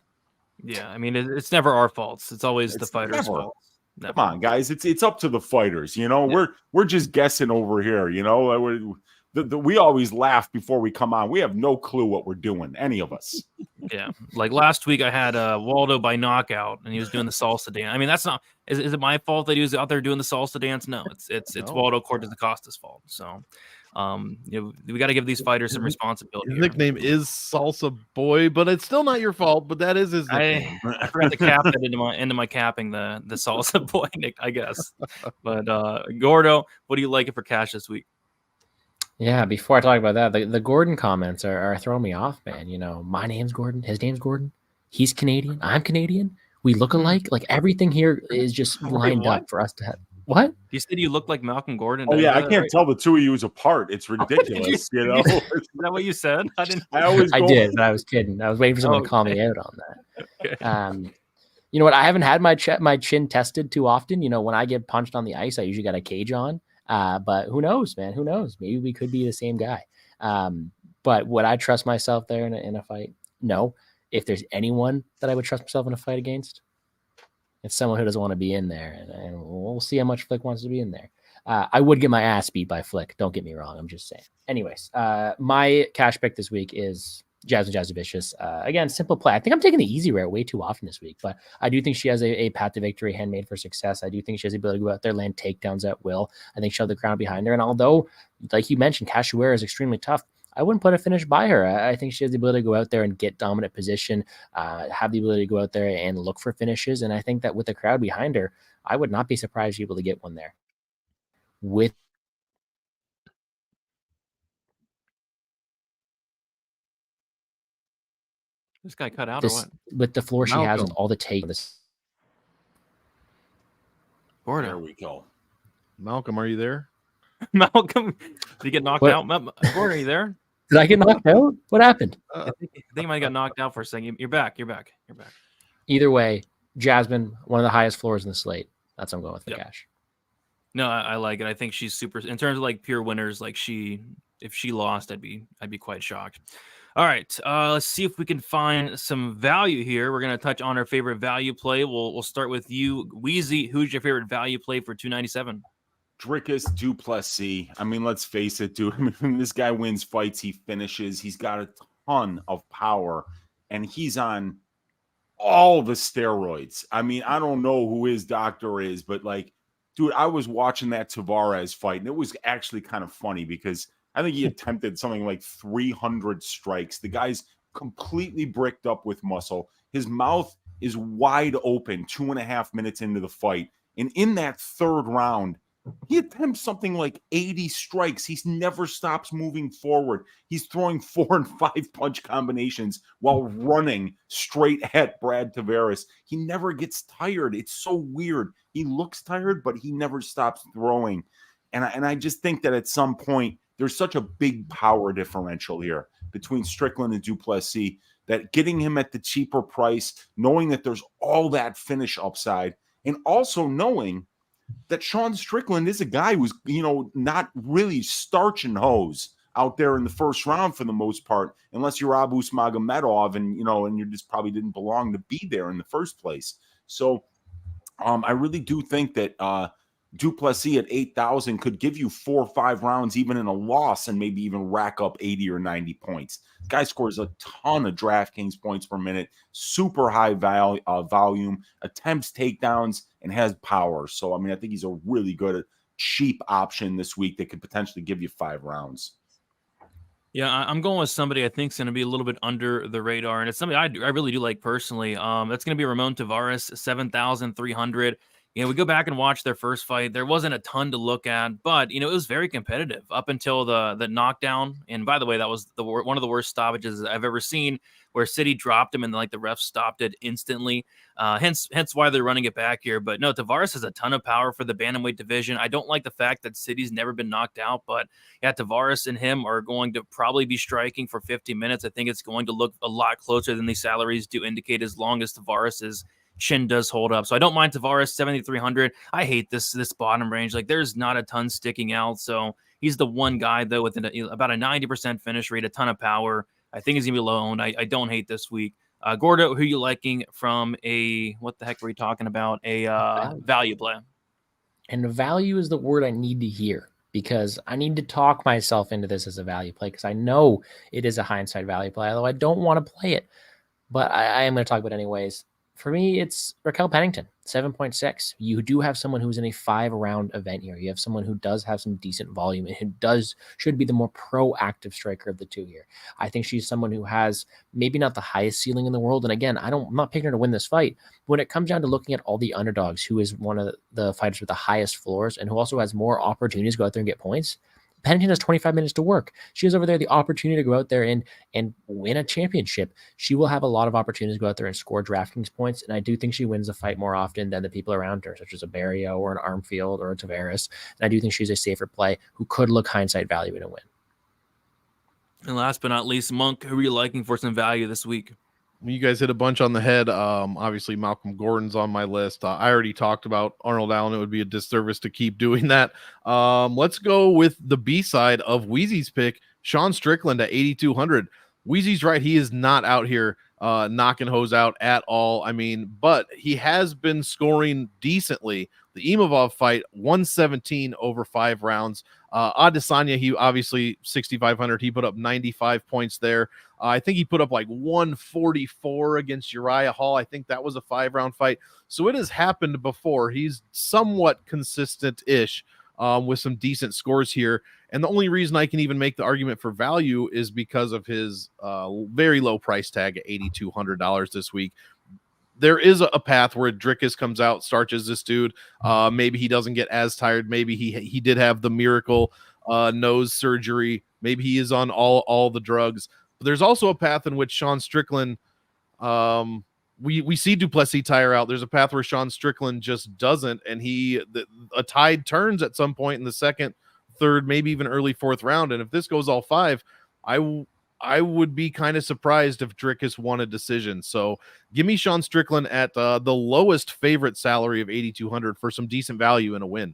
Yeah, I mean, it's never our faults. It's always the fighter's fault. Come on, guys. It's up to the fighters. Yeah. We're just guessing over here. We always laugh before we come on. We have no clue what we're doing, any of us. Yeah, like last week I had Waldo by knockout, and he was doing the salsa dance. I mean, that's not. Is it my fault that he was out there doing the salsa dance? No, it's Waldo Cortez Acosta's fault. So, we got to give these fighters some responsibility. His nickname is Salsa Boy, but it's still not your fault. But that is his nickname. I forgot to cap that into my capping the Salsa Boy nick, I guess. But Gordo, what do you like it for cash this week? Yeah, before I talk about that, the Gordon comments are throwing me off, man. My name's Gordon. His name's Gordon. He's Canadian. I'm Canadian. We look alike. Like everything here is just lined up for us to have. What? You said you look like Malcolm Gordon. Oh yeah, I can't tell the two of you apart. It's ridiculous. Is that what you said? I did, but I was kidding. I was waiting for someone to call me out on that. Okay. You know what? I haven't had my chin tested too often. When I get punched on the ice, I usually got a cage on. But who knows, man? Who knows? Maybe we could be the same guy. But would I trust myself there in a fight? No. If there's anyone that I would trust myself in a fight against, it's someone who doesn't want to be in there. And we'll see how much Flick wants to be in there. I would get my ass beat by Flick. Don't get me wrong. I'm just saying. Anyways, my cash pick this week is Jasmine Jasubicious. Again, simple play. I think I'm taking the easy route way too often this week, but I do think she has a path to victory, handmade for success. I do think she has the ability to go out there, land takedowns at will. I think she'll have the crown behind her. And although, like you mentioned, Cachoeira is extremely tough, I wouldn't put a finish by her. I think she has the ability to go out there and get dominant position, have the ability to go out there and look for finishes. And I think that with the crowd behind her, I would not be surprised she's able to get one there. With this guy cut out or what? With the floor she has with all the take. Gordo. There we go. Malcolm, are you there? Malcolm, did he get knocked out? Gordo, are you there? Did I get knocked out? What happened? I think you might have got knocked out for a second. You're back. Either way, Jasmine, one of the highest floors in the slate. That's what I'm going with the cash. No, I like it. I think she's super in terms of like pure winners. Like if she lost, I'd be quite shocked. All right, let's see if we can find some value here. We're gonna touch on our favorite value play. We'll start with you, Weezy. Who's your favorite value play for 297? Dricus Du Plessis. I mean, let's face it, dude. I mean, this guy wins fights. He finishes. He's got a ton of power, and he's on all the steroids. I mean, I don't know who his doctor is, but like, dude, I was watching that Tavares fight, and it was actually kind of funny because I think he attempted something like 300 strikes. The guy's completely bricked up with muscle. His mouth is wide open 2.5 minutes into the fight. And in that third round, He attempts something like 80 strikes. He never stops moving forward. He's throwing 4 and 5 punch combinations while running straight at Brad Tavares. He never gets tired. It's so weird. He looks tired, but he never stops throwing. And I just think that at some point, there's such a big power differential here between Strickland and Du Plessis that getting him at the cheaper price, knowing that there's all that finish upside, and also knowing that Sean Strickland is a guy who's, not really starching hose out there in the first round for the most part, unless you're Abus Magomedov and you just probably didn't belong to be there in the first place. So I really do think that Du Plessis at 8,000 could give you 4 or 5 rounds, even in a loss, and maybe even rack up 80 or 90 points. This guy scores a ton of DraftKings points per minute, super high volume, attempts takedowns, and has power. So, I think he's a really good, cheap option this week that could potentially give you 5 rounds. Yeah, I'm going with somebody I think is going to be a little bit under the radar, and it's somebody I really do like personally. That's going to be Ramon Tavares, 7,300. We go back and watch their first fight. There wasn't a ton to look at, but it was very competitive up until the knockdown. And by the way, that was one of the worst stoppages I've ever seen, where City dropped him and the refs stopped it instantly. Hence why they're running it back here. But no, Tavares has a ton of power for the bantamweight division. I don't like the fact that City's never been knocked out, but yeah, Tavares and him are going to probably be striking for 50 minutes. I think it's going to look a lot closer than these salaries do indicate, as long as Tavares's chin does hold up. So I don't mind Tavares, 7,300. I hate this bottom range. There's not a ton sticking out. So he's the one guy, though, with about a 90% finish rate, a ton of power. I think he's going to be low owned. I don't hate this week. Gordo, who are you liking from what the heck were we talking about? A value play. And value is the word I need to hear, because I need to talk myself into this as a value play, because I know it is a hindsight value play, although I don't want to play it. But I am going to talk about it anyways. For me, it's Raquel Pennington, 7.6. You do have someone who's in a 5-round event here. You have someone who does have some decent volume and who should be the more proactive striker of the two here. I think she's someone who has maybe not the highest ceiling in the world. And again, I'm not picking her to win this fight. When it comes down to looking at all the underdogs, who is one of the fighters with the highest floors and who also has more opportunities to go out there and get points, Pennington has 25 minutes to work. She has over there the opportunity to go out there and win a championship. She will have a lot of opportunities to go out there and score DraftKings points, and I do think she wins the fight more often than the people around her, such as a Barriault or an Armfield or a Tavares. And I do think she's a safer play who could look hindsight value in a win. And last but not least, Monk, who are you liking for some value this week? You guys hit a bunch on the head. Obviously, Malcolm Gordon's on my list. I already talked about Arnold Allen. It would be a disservice to keep doing that. Let's go with the B side of Wheezy's pick, Sean Strickland at 8,200. Wheezy's right. He is not out here knocking hose out at all. But he has been scoring decently. The Imavov fight, 117 over 5 rounds. Adesanya, he obviously 6,500. He put up 95 points there. I think he put up 144 against Uriah Hall. I think that was a 5-round fight. So it has happened before. He's somewhat consistent-ish with some decent scores here. And the only reason I can even make the argument for value is because of his very low price tag at $8,200 this week. There is a path where Dricus comes out, starches this dude. Maybe he doesn't get as tired. Maybe he did have the miracle nose surgery. Maybe he is on all the drugs. But there's also a path in which Sean Strickland, we see Du Plessis tire out. There's a path where Sean Strickland just doesn't, and a tide turns at some point in the second, third, maybe even early 4th round. And if this goes all 5, I would be kind of surprised if Dricus won a decision. So give me Sean Strickland at the lowest favorite salary of 8,200 for some decent value and a win.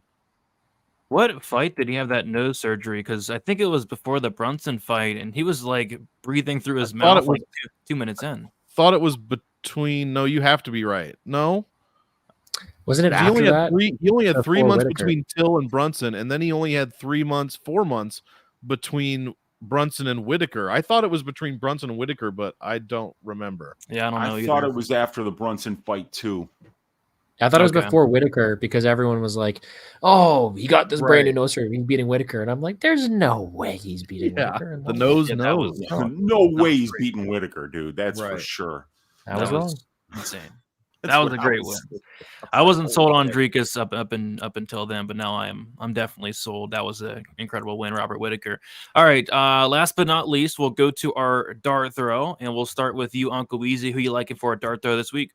What fight did he have that nose surgery? Because I think it was before the Brunson fight, and he was breathing through his mouth 2 minutes in. Thought it was between. No, you have to be right. No, wasn't it after that? He only had 3 months Whitaker. between Till and Brunson, and then he only had 4 months between Brunson and Whitaker. I thought it was between Brunson and Whitaker, but I don't remember. Yeah, I don't know I either. thought it was after the Brunson fight too. I thought it was before Whitaker, because everyone was like, "Oh, he got this brand new nose surgery, he's beating Whitaker," and I'm like, "There's no way he's beating Whitaker." The nose. No way he's beating Whitaker, dude. That's for sure. I was wrong. Insane. That was a great win. I wasn't sold on Dricus up until then, but now I'm definitely sold. That was an incredible win, Robert Whitaker. All right, last but not least, we'll go to our dart throw, and we'll start with you, Uncle Weezy. Who you liking for a dart throw this week?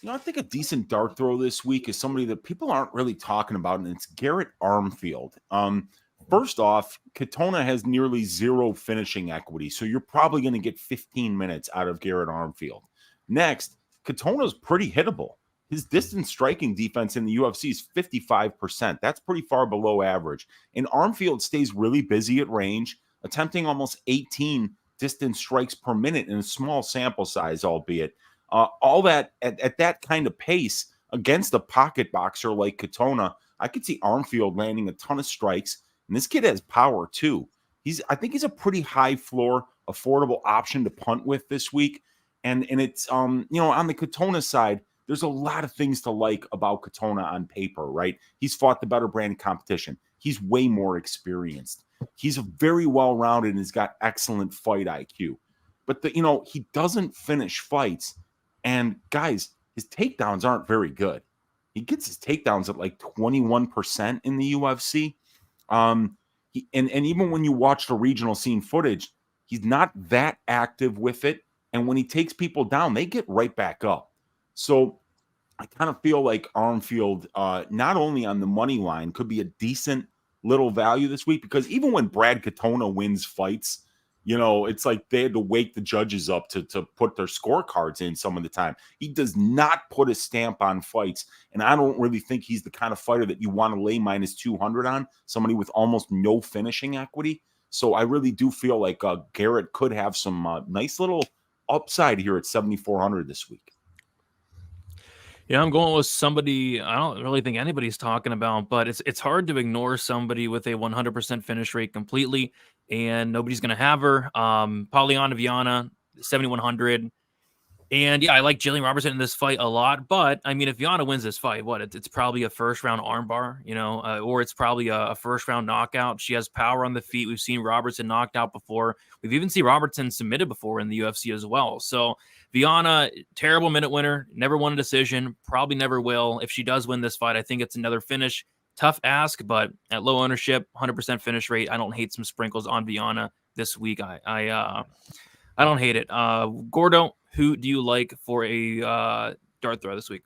I think a decent dart throw this week is somebody that people aren't really talking about, and it's Garrett Armfield. First off, Katona has nearly zero finishing equity, so you're probably going to get 15 minutes out of Garrett Armfield. Next, Katona's pretty hittable. His distance striking defense in the UFC is 55%. That's pretty far below average. And Armfield stays really busy at range, attempting almost 18 distance strikes per minute in a small sample size, albeit. All that at that kind of pace against a pocket boxer like Katona, I could see Armfield landing a ton of strikes. And this kid has power too. I think he's a pretty high floor, affordable option to punt with this week. And it's on the Katona side, there's a lot of things to like about Katona on paper, right? He's fought the better brand competition. He's way more experienced. He's very well-rounded and he's got excellent fight IQ. But he doesn't finish fights. And guys, his takedowns aren't very good. He gets his takedowns at like 21% in the UFC. And even when you watch the regional scene footage, he's not that active with it. And when he takes people down, they get right back up. So I kind of feel like Armfield, not only on the money line, could be a decent little value this week, because even when Brad Katona wins fights, it's like they had to wake the judges up to put their scorecards in some of the time. He does not put a stamp on fights, and I don't really think he's the kind of fighter that you want to lay minus 200 on, somebody with almost no finishing equity. So I really do feel like Garrett could have some nice little upside here at 7,400 this week. Yeah, I'm going with somebody I don't really think anybody's talking about, but it's hard to ignore somebody with a 100% finish rate completely, and nobody's going to have her. Polyana Viana, 7,100. And yeah, I like Jillian Robertson in this fight a lot, but I mean, if Viana wins this fight, it's probably a first-round armbar, or it's probably a first-round knockout. She has power on the feet. We've seen Robertson knocked out before. We've even seen Robertson submitted before in the UFC as well. So Viana, terrible minute winner, never won a decision, probably never will. If she does win this fight, I think it's another finish. Tough ask, but at low ownership, 100% finish rate, I don't hate some sprinkles on Viana this week. I don't hate it. Gordo, who do you like for a dart throw this week?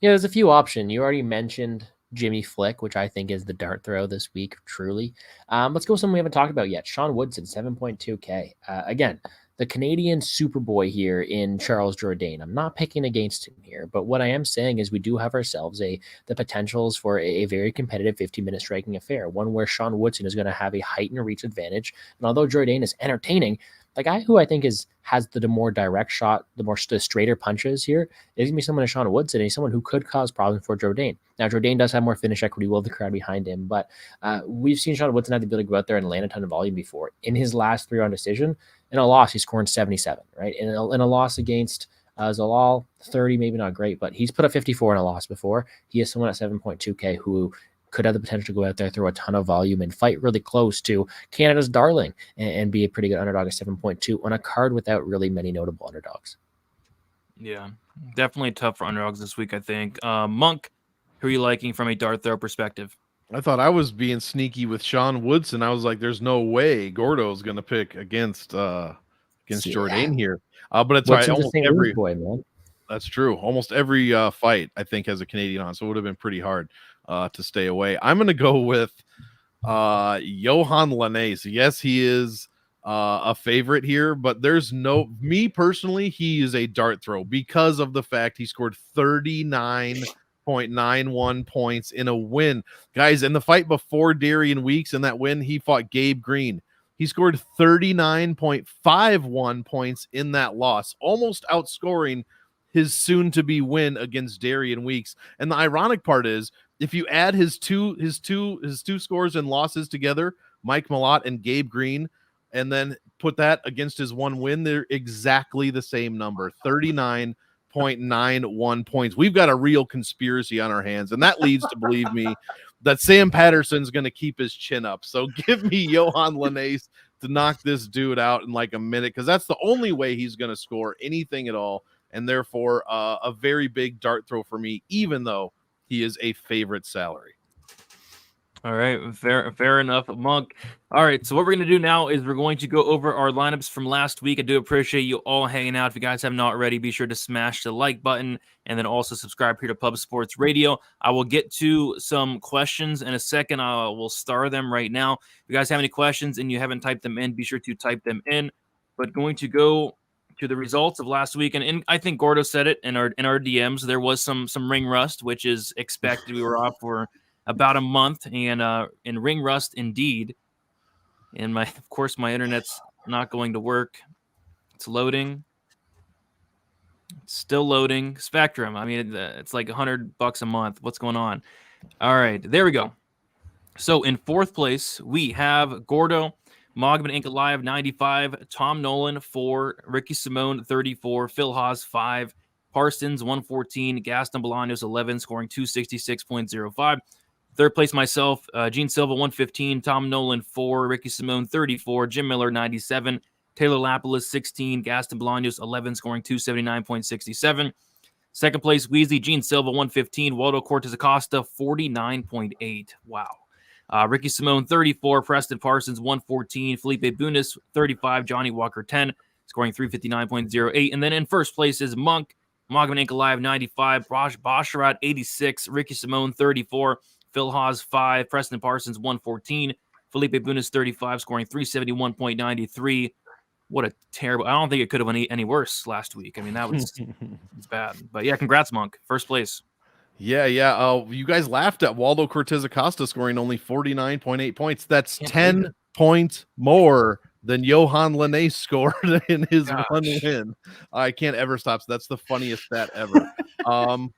Yeah, there's a few options. You already mentioned Jimmy Flick, which I think is the dart throw this week, truly. Let's go with someone we haven't talked about yet. Sean Woodson, 7.2K. Again, the Canadian Superboy here in Charles Jourdain. I'm not picking against him here, but what I am saying is we do have ourselves the potentials for a very competitive 15-minute striking affair, one where Sean Woodson is going to have a heightened reach advantage. And although Jourdain is entertaining, the guy who I think has the more direct shot, the straighter punches here is going to be someone like Sean Woodson. He's someone who could cause problems for Jourdain. Now, Jourdain does have more finish equity, will the crowd behind him, but we've seen Sean Woodson have the ability to go out there and land a ton of volume before. In his last 3-round decision, in a loss, he's scoring 77, right? In a loss against Zalal, 30, maybe not great, but he's put up 54 in a loss before. He is someone at 7.2K who could have the potential to go out there, throw a ton of volume, and fight really close to Canada's darling and be a pretty good underdog at 7.2 on a card without really many notable underdogs. Yeah, definitely tough for underdogs this week, I think. Monk, who are you liking from a dart throw perspective? I thought I was being sneaky with Sean Woodson. I was like, there's no way Gordo's going to pick against Jourdain here. But it's right. Almost every boy, man. That's true. Almost every fight, I think, has a Canadian on, so it would have been pretty hard to stay away. I'm going to go with Johan Lanez. Yes, he is a favorite here, but me personally, he is a dart throw because of the fact he scored 39.91 points in a win. Guys, in the fight before Darian Weeks in that win, he fought Gabe Green. He scored 39.51 points in that loss, almost outscoring his soon-to-be win against Darian Weeks. And the ironic part is, if you add his two scores and losses together, Mike Malott and Gabe Green, and then put that against his one win, they're exactly the same number, 39.91 points. We've got a real conspiracy on our hands, and that leads to believe me that Sam Patterson's going to keep his chin up. So give me Johan Lanez to knock this dude out in like a minute, because that's the only way he's going to score anything at all and therefore a very big dart throw for me, even though he is a favorite salary. All right, fair enough, Monk. All right, so what we're going to do now is we're going to go over our lineups from last week. I do appreciate you all hanging out. If you guys have not already, be sure to smash the like button and then also subscribe here to Pub Sports Radio. I will get to some questions in a second. I will star them right now. If you guys have any questions and you haven't typed them in, be sure to type them in. But going to go to the results of last week, and I think Gordo said it in our DMs. There was some ring rust, which is expected. We were off for about a month, and in ring rust indeed. And of course my internet's not going to work. It's loading. It's still loading. Spectrum. I mean, it's like $100 a month. What's going on? All right, there we go. So in fourth place we have Gordo, Mogman Ankalaev 95, Tom Nolan 4, Ricky Simone 34, Phil Haas 5, Parsons 114, Gaston Bolaños 11, scoring 266.05. Third place myself, Gene Silva 115, Tom Nolan 4, Ricky Simone 34, Jim Miller 97, Taylor Lapalus 16, Gaston Bolaños 11, scoring 279.67. Second place, Weezy, Gene Silva 115, Waldo Cortez Acosta 49.8. Wow. Ricky Simone 34, Preston Parsons 114, Felipe Bunis 35, Johnny Walker 10, scoring 359.08. And then in first place is Monk, Mogman Ankalaev 95, Basharat 86, Ricky Simone 34, Phil Haas 5, Preston Parsons 114, Felipe Bunis 35, scoring 371.93. What a terrible! I don't think it could have been any worse last week. I mean, that was it's bad. But yeah, congrats, Monk, first place. Yeah. You guys laughed at Waldo Cortez Acosta scoring only 49.8 points. That's 10 points more than Johan Lene scored in his one win. I can't ever stop. So that's the funniest stat ever.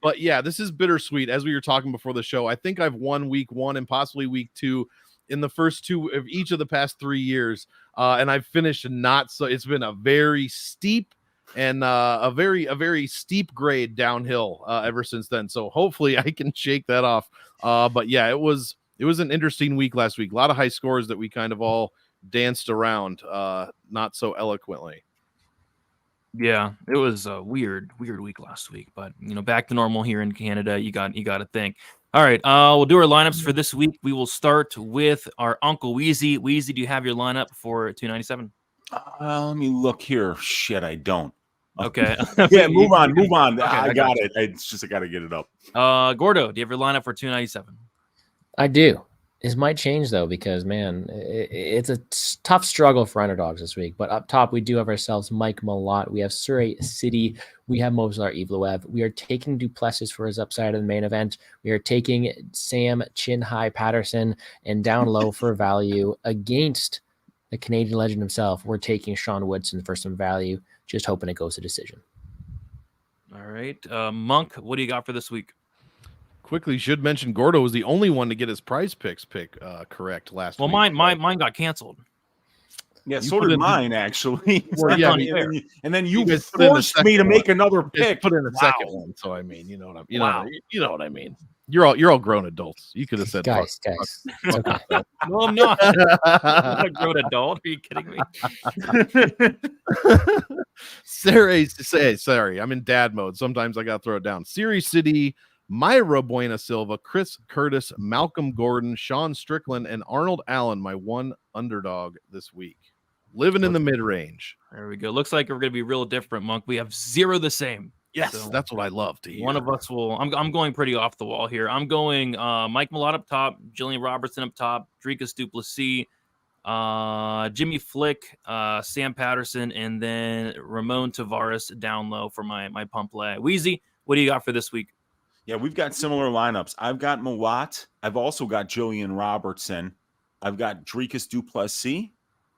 But yeah, this is bittersweet. As we were talking before the show, I think I've won week 1 and possibly week 2 in the first 2 of each of the past 3 years. And I've finished not so. It's been a very steep and a very steep grade downhill ever since then. So hopefully I can shake that off. But yeah, it was an interesting week last week. A lot of high scores that we kind of all danced around not so eloquently. Yeah, it was a weird week last week, but back to normal here in Canada. You got to think. All right, we'll do our lineups for this week. We will start with our Uncle Weezy. Weezy, do you have your lineup for 297? Let me look here. Shit, I don't. Okay. Yeah, move on. Okay, I got it. It's just I got to get it up. Gordo, do you have your lineup for 297? I do. This might change, though, because, man, it's a tough struggle for underdogs this week. But up top, we do have ourselves Mike Malott. We have Surrey City. We have Movsar Evloev. We are taking Du Plessis for his upside in the main event. We are taking Sam Chin High Patterson. And down low for value against the Canadian legend himself, we're taking Sean Woodson for some value, just hoping it goes to decision. All right. Monk, what do you got for this week? Quickly should mention Gordo was the only one to get his prize picks correct last week. Well, mine got canceled. Yeah, so did mine, actually. Well, yeah, and then you forced me to make another pick. Put in the second one. So I mean, you know what I mean. You're all grown adults. You could have said, guys. It's okay. No, I'm not. I'm not a grown adult. Are you kidding me? Sorry, I'm in dad mode. Sometimes I gotta throw it down. Siri City, Mayra Bueno Silva, Chris Curtis, Malcolm Gordon, Sean Strickland, and Arnold Allen, my one underdog this week. Living in the mid-range. There we go. Looks like we're going to be real different, Monk. We have 0 the same. Yes, so that's what I love to hear. One of us will. I'm going pretty off the wall here. I'm going Mike Malott up top, Jillian Robertson up top, Dricus Du Plessis, Jimmy Flick, Sam Patterson, and then Ramon Tavares down low for my pump play. Weezy, what do you got for this week? Yeah, we've got similar lineups. I've got Malott. I've also got Jillian Robertson. I've got Dricus Du Plessis,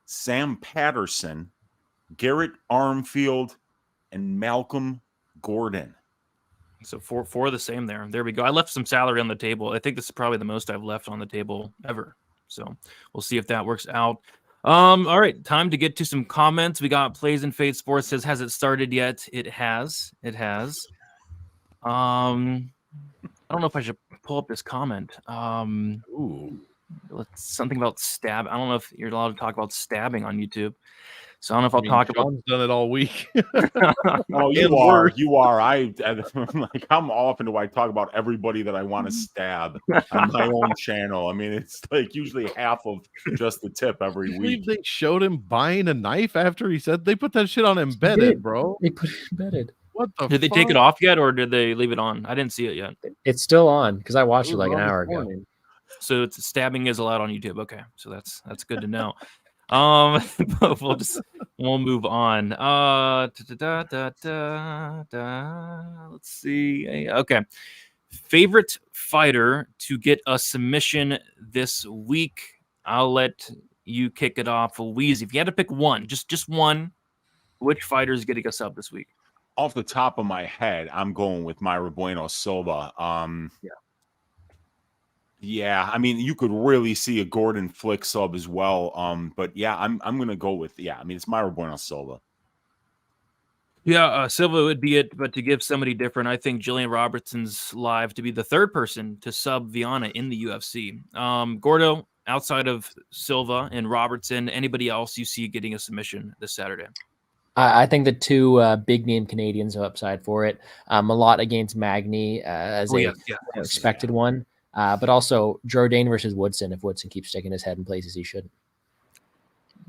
Sam Patterson, Garrett Armfield, and Malcolm Gordon. So four the same there. There we go. I left some salary on the table. I think this is probably the most I've left on the table ever. So we'll see if that works out. All right, time to get to some comments. We got Plays and Fade Sports says, has it started yet? It has. I don't know if I should pull up this comment. Something about stab. I don't know if you're allowed to talk about stabbing on YouTube. So I don't know if I'll talk about. Sean's done it all week. Oh, And worse. you are. I'm like, how often do I talk about everybody that I want to stab on my own channel? I mean, it's like usually half of just the tip every You believe week. they showed him buying a knife after he said they put that shit on embedded, bro. They put it embedded. What the Did they take it fuck? off yet, or did they leave it on? I didn't see it yet. It's still on because I watched It it was like an on this hour ago. morning. So it's stabbing is allowed on YouTube. Okay, so that's good to know. But we'll move on. Let's see. Okay, favorite fighter to get a submission this week. I'll let you kick it off, Weezy. If you had to pick one, just one, which fighter is getting a sub this week? Off the top of my head, I'm going with Mayra Bueno Silva. Yeah, I mean, you could really see a Gordon Flick sub as well. But yeah, I'm gonna go with I mean, it's Mayra Bueno Silva. Yeah, Silva would be it, but to give somebody different, I think Jillian Robertson's live to be the third person to sub Viana in the UFC. Gordo, outside of Silva and Robertson, anybody else you see getting a submission this Saturday? I think the two big name Canadians are upside for it. Malott against Magny as expected one, but also Jourdain versus Woodson if Woodson keeps sticking his head in places he shouldn't.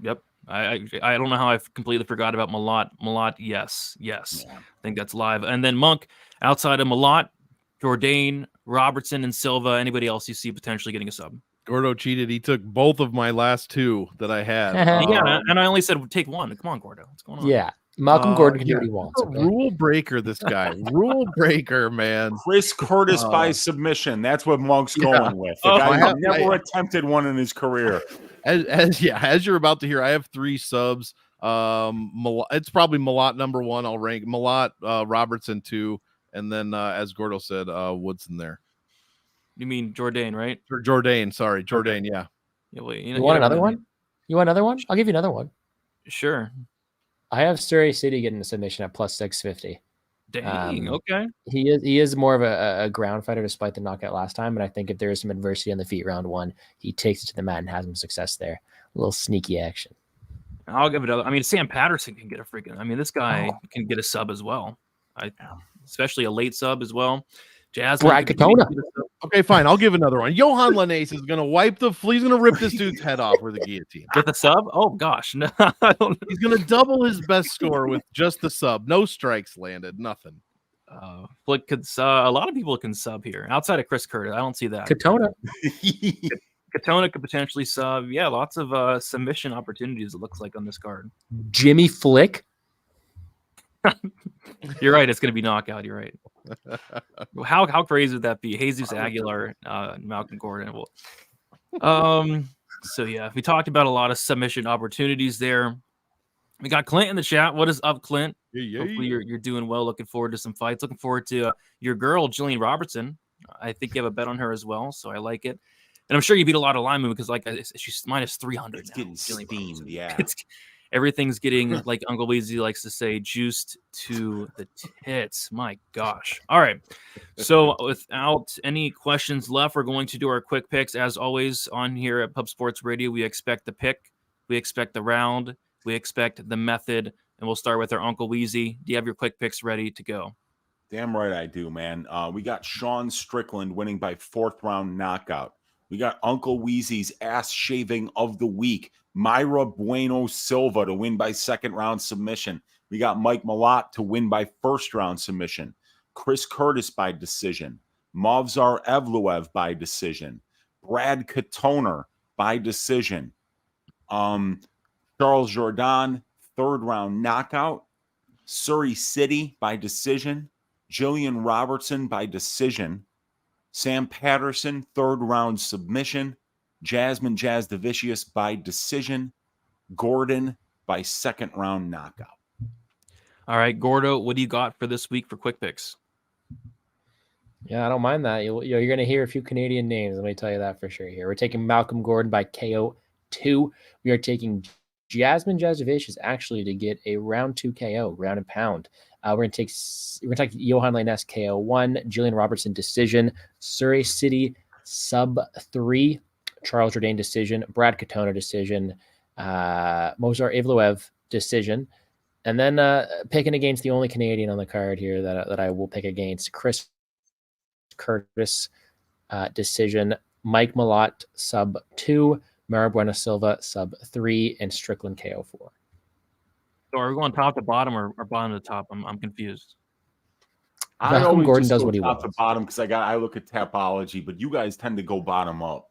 Yep. I don't know how I completely forgot about Malott. Malott, yes. Yeah. I think that's live. And then Monk, outside of Malott, Jourdain, Robertson, and Silva. Anybody else you see potentially getting a sub? Gordo cheated. He took both of my last two that I had. Yeah, and I only said take one. Come on, Gordo. What's going on? Yeah. Malcolm Gordon can do what he wants. Okay? Rule breaker, this guy. Rule breaker, man. Chris Curtis by submission. That's what Monk's going with. The guy never attempted one in his career. As you're about to hear, I have three subs. It's probably Malott number one. I'll rank Malott, Robertson 2, and then as Gordo said, Woodson there. You mean Jourdain, right? Jourdain, sorry, Jourdain. Yeah. Well, you want another one? You want another one? I'll give you another one. Sure. I have Surrey City getting a submission at plus 650. Dang, okay. He is more of a ground fighter despite the knockout last time, and I think if there is some adversity on the feet round one, he takes it to the mat and has some success there. A little sneaky action. I'll give it I mean, Sam Patterson can get a freaking. I mean, this guy can get a sub as well. Especially a late sub as well. Brad Katona. Okay, fine. I'll give another one. Johan Linace is going to wipe the. He's going to rip this dude's head off with a guillotine. With a sub? Oh gosh, no. He's going to double his best score with just the sub. No strikes landed. Nothing. Flick could a lot of people can sub here outside of Chris Curtis. I don't see that. Katona. Katona could potentially sub. Yeah, lots of submission opportunities. It looks like on this card. Jimmy Flick. You're right. It's going to be knockout. You're right. How crazy would that be? Jesus Aguilar, Malcolm Gordon. So yeah, we talked about a lot of submission opportunities there. We got Clint in the chat. What is up, Clint? Hopefully you're doing well. Looking forward to some fights. Looking forward to your girl, Jillian Robertson. I think you have a bet on her as well, so I like it. And I'm sure you beat a lot of linemen because she's minus 300. It's getting steamed, yeah. Everything's getting, like Uncle Weezy likes to say, juiced to the tits. My gosh. All right. So without any questions left, we're going to do our quick picks. As always, on here at Pub Sports Radio, we expect the pick, we expect the round, we expect the method, and we'll start with our Uncle Weezy. Do you have your quick picks ready to go? Damn right I do, man. We got Sean Strickland winning by 4th round knockout. We got Uncle Weezy's ass shaving of the week. Mayra Bueno Silva to win by 2nd round submission. We got Mike Malott to win by 1st round submission. Chris Curtis by decision. Movsar Evloev by decision. Brad Katona by decision. Charles Jourdain, 3rd round knockout. Surrey City by decision. Jillian Robertson by decision. Sam Patterson, 3rd round submission. Jasmine Jasdavicius by decision. Gordon by 2nd round knockout. All right, Gordo, what do you got for this week for quick picks? Yeah, I don't mind that. You're going to hear a few Canadian names. Let me tell you that for sure here. We're taking Malcolm Gordon by KO 2. We are taking Jasmine Jasdavicius actually to get a round 2 KO, ground and pound. We're going to take Johan Linace KO 1, Jillian Robertson decision, Surrey City sub 3, Charles Jourdain decision, Brad Katona decision, Movsar Evloev decision. And then picking against the only Canadian on the card here that I will pick against, Chris Curtis decision, Mike Malott sub 2, Bueno Silva sub 3, and Strickland KO 4. So are we going top to bottom or bottom to top? I'm confused. Malcolm Gordon does what he top wants. to bottom because I look at Tapology, but you guys tend to go bottom up.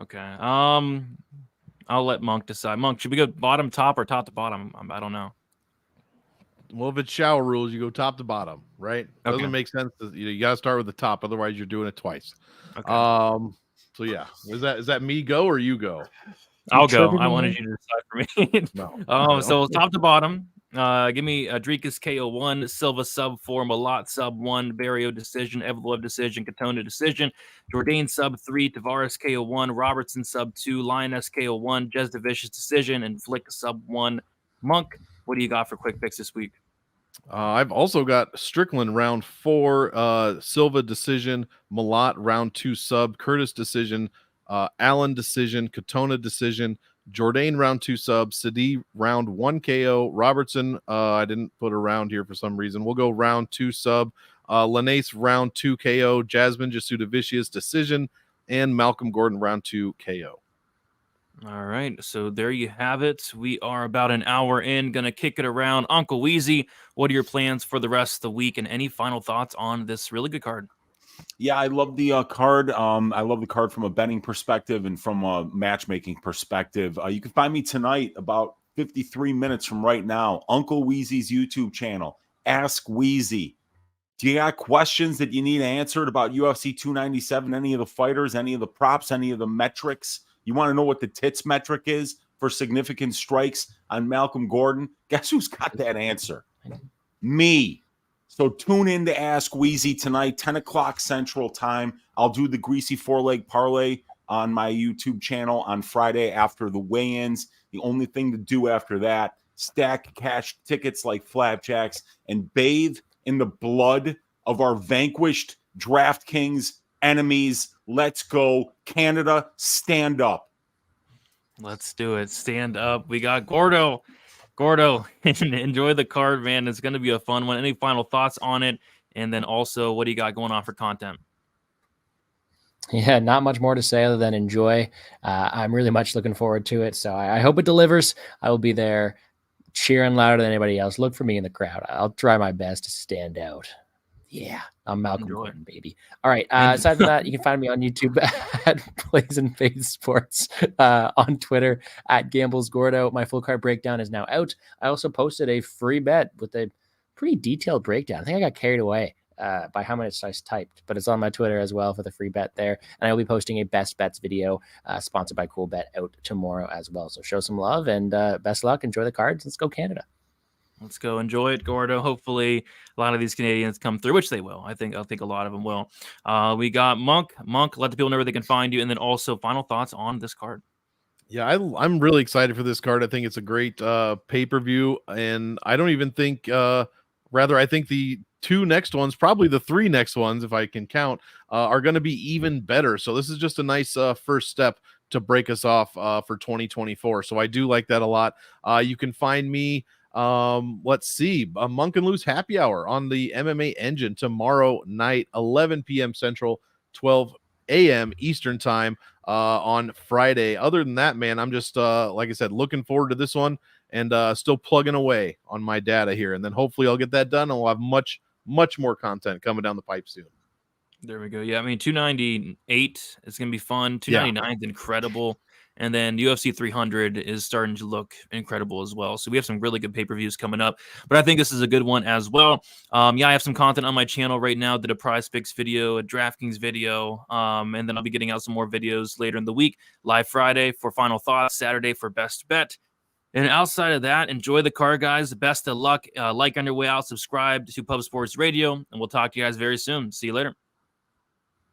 Okay. I'll let Monk decide. Monk, should we go bottom top or top to bottom? I don't know. Well, if it's shower rules, you go top to bottom, right? Okay. Doesn't make sense. You got to start with the top, otherwise you're doing it twice. Okay. So yeah, is that me go or you go? I'll go. I wanted you to decide for me. No. So top to bottom. Give me Dricus KO 1, Silva sub 4, Malott sub 1, Barriault decision, Evloev decision, Katona decision, Jourdain sub 3, Tavares KO 1, Robertson sub 2, Lioness KO 1, Jez the Vicious decision, and Flick sub 1. Monk, what do you got for quick picks this week? I've also got Strickland round 4, Silva decision, Malott round 2 sub, Curtis decision, Allen decision, Katona decision, Jourdain round 2 sub, Sadi round 1 KO, Robertson, I didn't put a round here for some reason. We'll go round 2 sub, Lanace round 2 KO, Jasmine Jasudavicius decision, and Malcolm Gordon round 2 KO. All right, so there you have it. We are about an hour in, going to kick it around. Uncle Weezy, what are your plans for the rest of the week, and any final thoughts on this really good card? Yeah, I love the card. I love the card from a betting perspective and from a matchmaking perspective. You can find me tonight about 53 minutes from right now, Uncle Weezy's YouTube channel, Ask Weezy. Do you got questions that you need answered about UFC 297, any of the fighters, any of the props, any of the metrics? You want to know what the tits metric is for significant strikes on Malcolm Gordon? Guess who's got that answer? Me. So tune in to Ask Weezy tonight, 10 o'clock Central Time. I'll do the greasy four-leg parlay on my YouTube channel on Friday after the weigh-ins. The only thing to do after that, stack cash tickets like flapjacks and bathe in the blood of our vanquished DraftKings enemies. Let's go. Canada, stand up. Let's do it. Stand up. We got Gordo. Enjoy the card, man. It's going to be a fun one. Any final thoughts on it? And then also, what do you got going on for content? Yeah, not much more to say other than enjoy. I'm really much looking forward to it. So I hope it delivers. I will be there cheering louder than anybody else. Look for me in the crowd. I'll try my best to stand out. Yeah, I'm Malcolm Gordon, baby. All right. Aside from that, you can find me on YouTube at Plays and Fades Sports, on Twitter at Gambles Gordo. My full card breakdown is now out. I also posted a free bet with a pretty detailed breakdown. I think I got carried away by how much I typed, but it's on my Twitter as well for the free bet there. And I will be posting a best bets video sponsored by Cool Bet out tomorrow as well. So show some love and best luck. Enjoy the cards. Let's go Canada. Let's go enjoy it, Gordo. Hopefully a lot of these Canadians come through, which they will. I think a lot of them will. We got Monk. Let the people know where they can find you. And then also final thoughts on this card. Yeah, I'm really excited for this card. I think it's a great pay-per-view. And I don't even think, I think the 2 next ones, probably the 3 next ones, if I can count, are going to be even better. So this is just a nice first step to break us off for 2024. So I do like that a lot. You can find me, let's see, a Monk and Loose happy hour on the MMA Engine tomorrow night, 11 p.m. Central, 12 a.m. Eastern time on Friday. Other than that, man, I'm just, like I said, looking forward to this one and still plugging away on my data here. And then hopefully I'll get that done and we'll have much more content coming down the pipe soon. There we go. Yeah, I mean, 298 is going to be fun. 299 is incredible. And then UFC 300 is starting to look incredible as well. So we have some really good pay-per-views coming up. But I think this is a good one as well. I have some content on my channel right now. Did a Prize Picks video, a DraftKings video. And then I'll be getting out some more videos later in the week. Live Friday for Final Thoughts. Saturday for Best Bet. And outside of that, enjoy the card, guys. Best of luck. Like on your way out. Subscribe to Pub Sports Radio. And we'll talk to you guys very soon. See you later.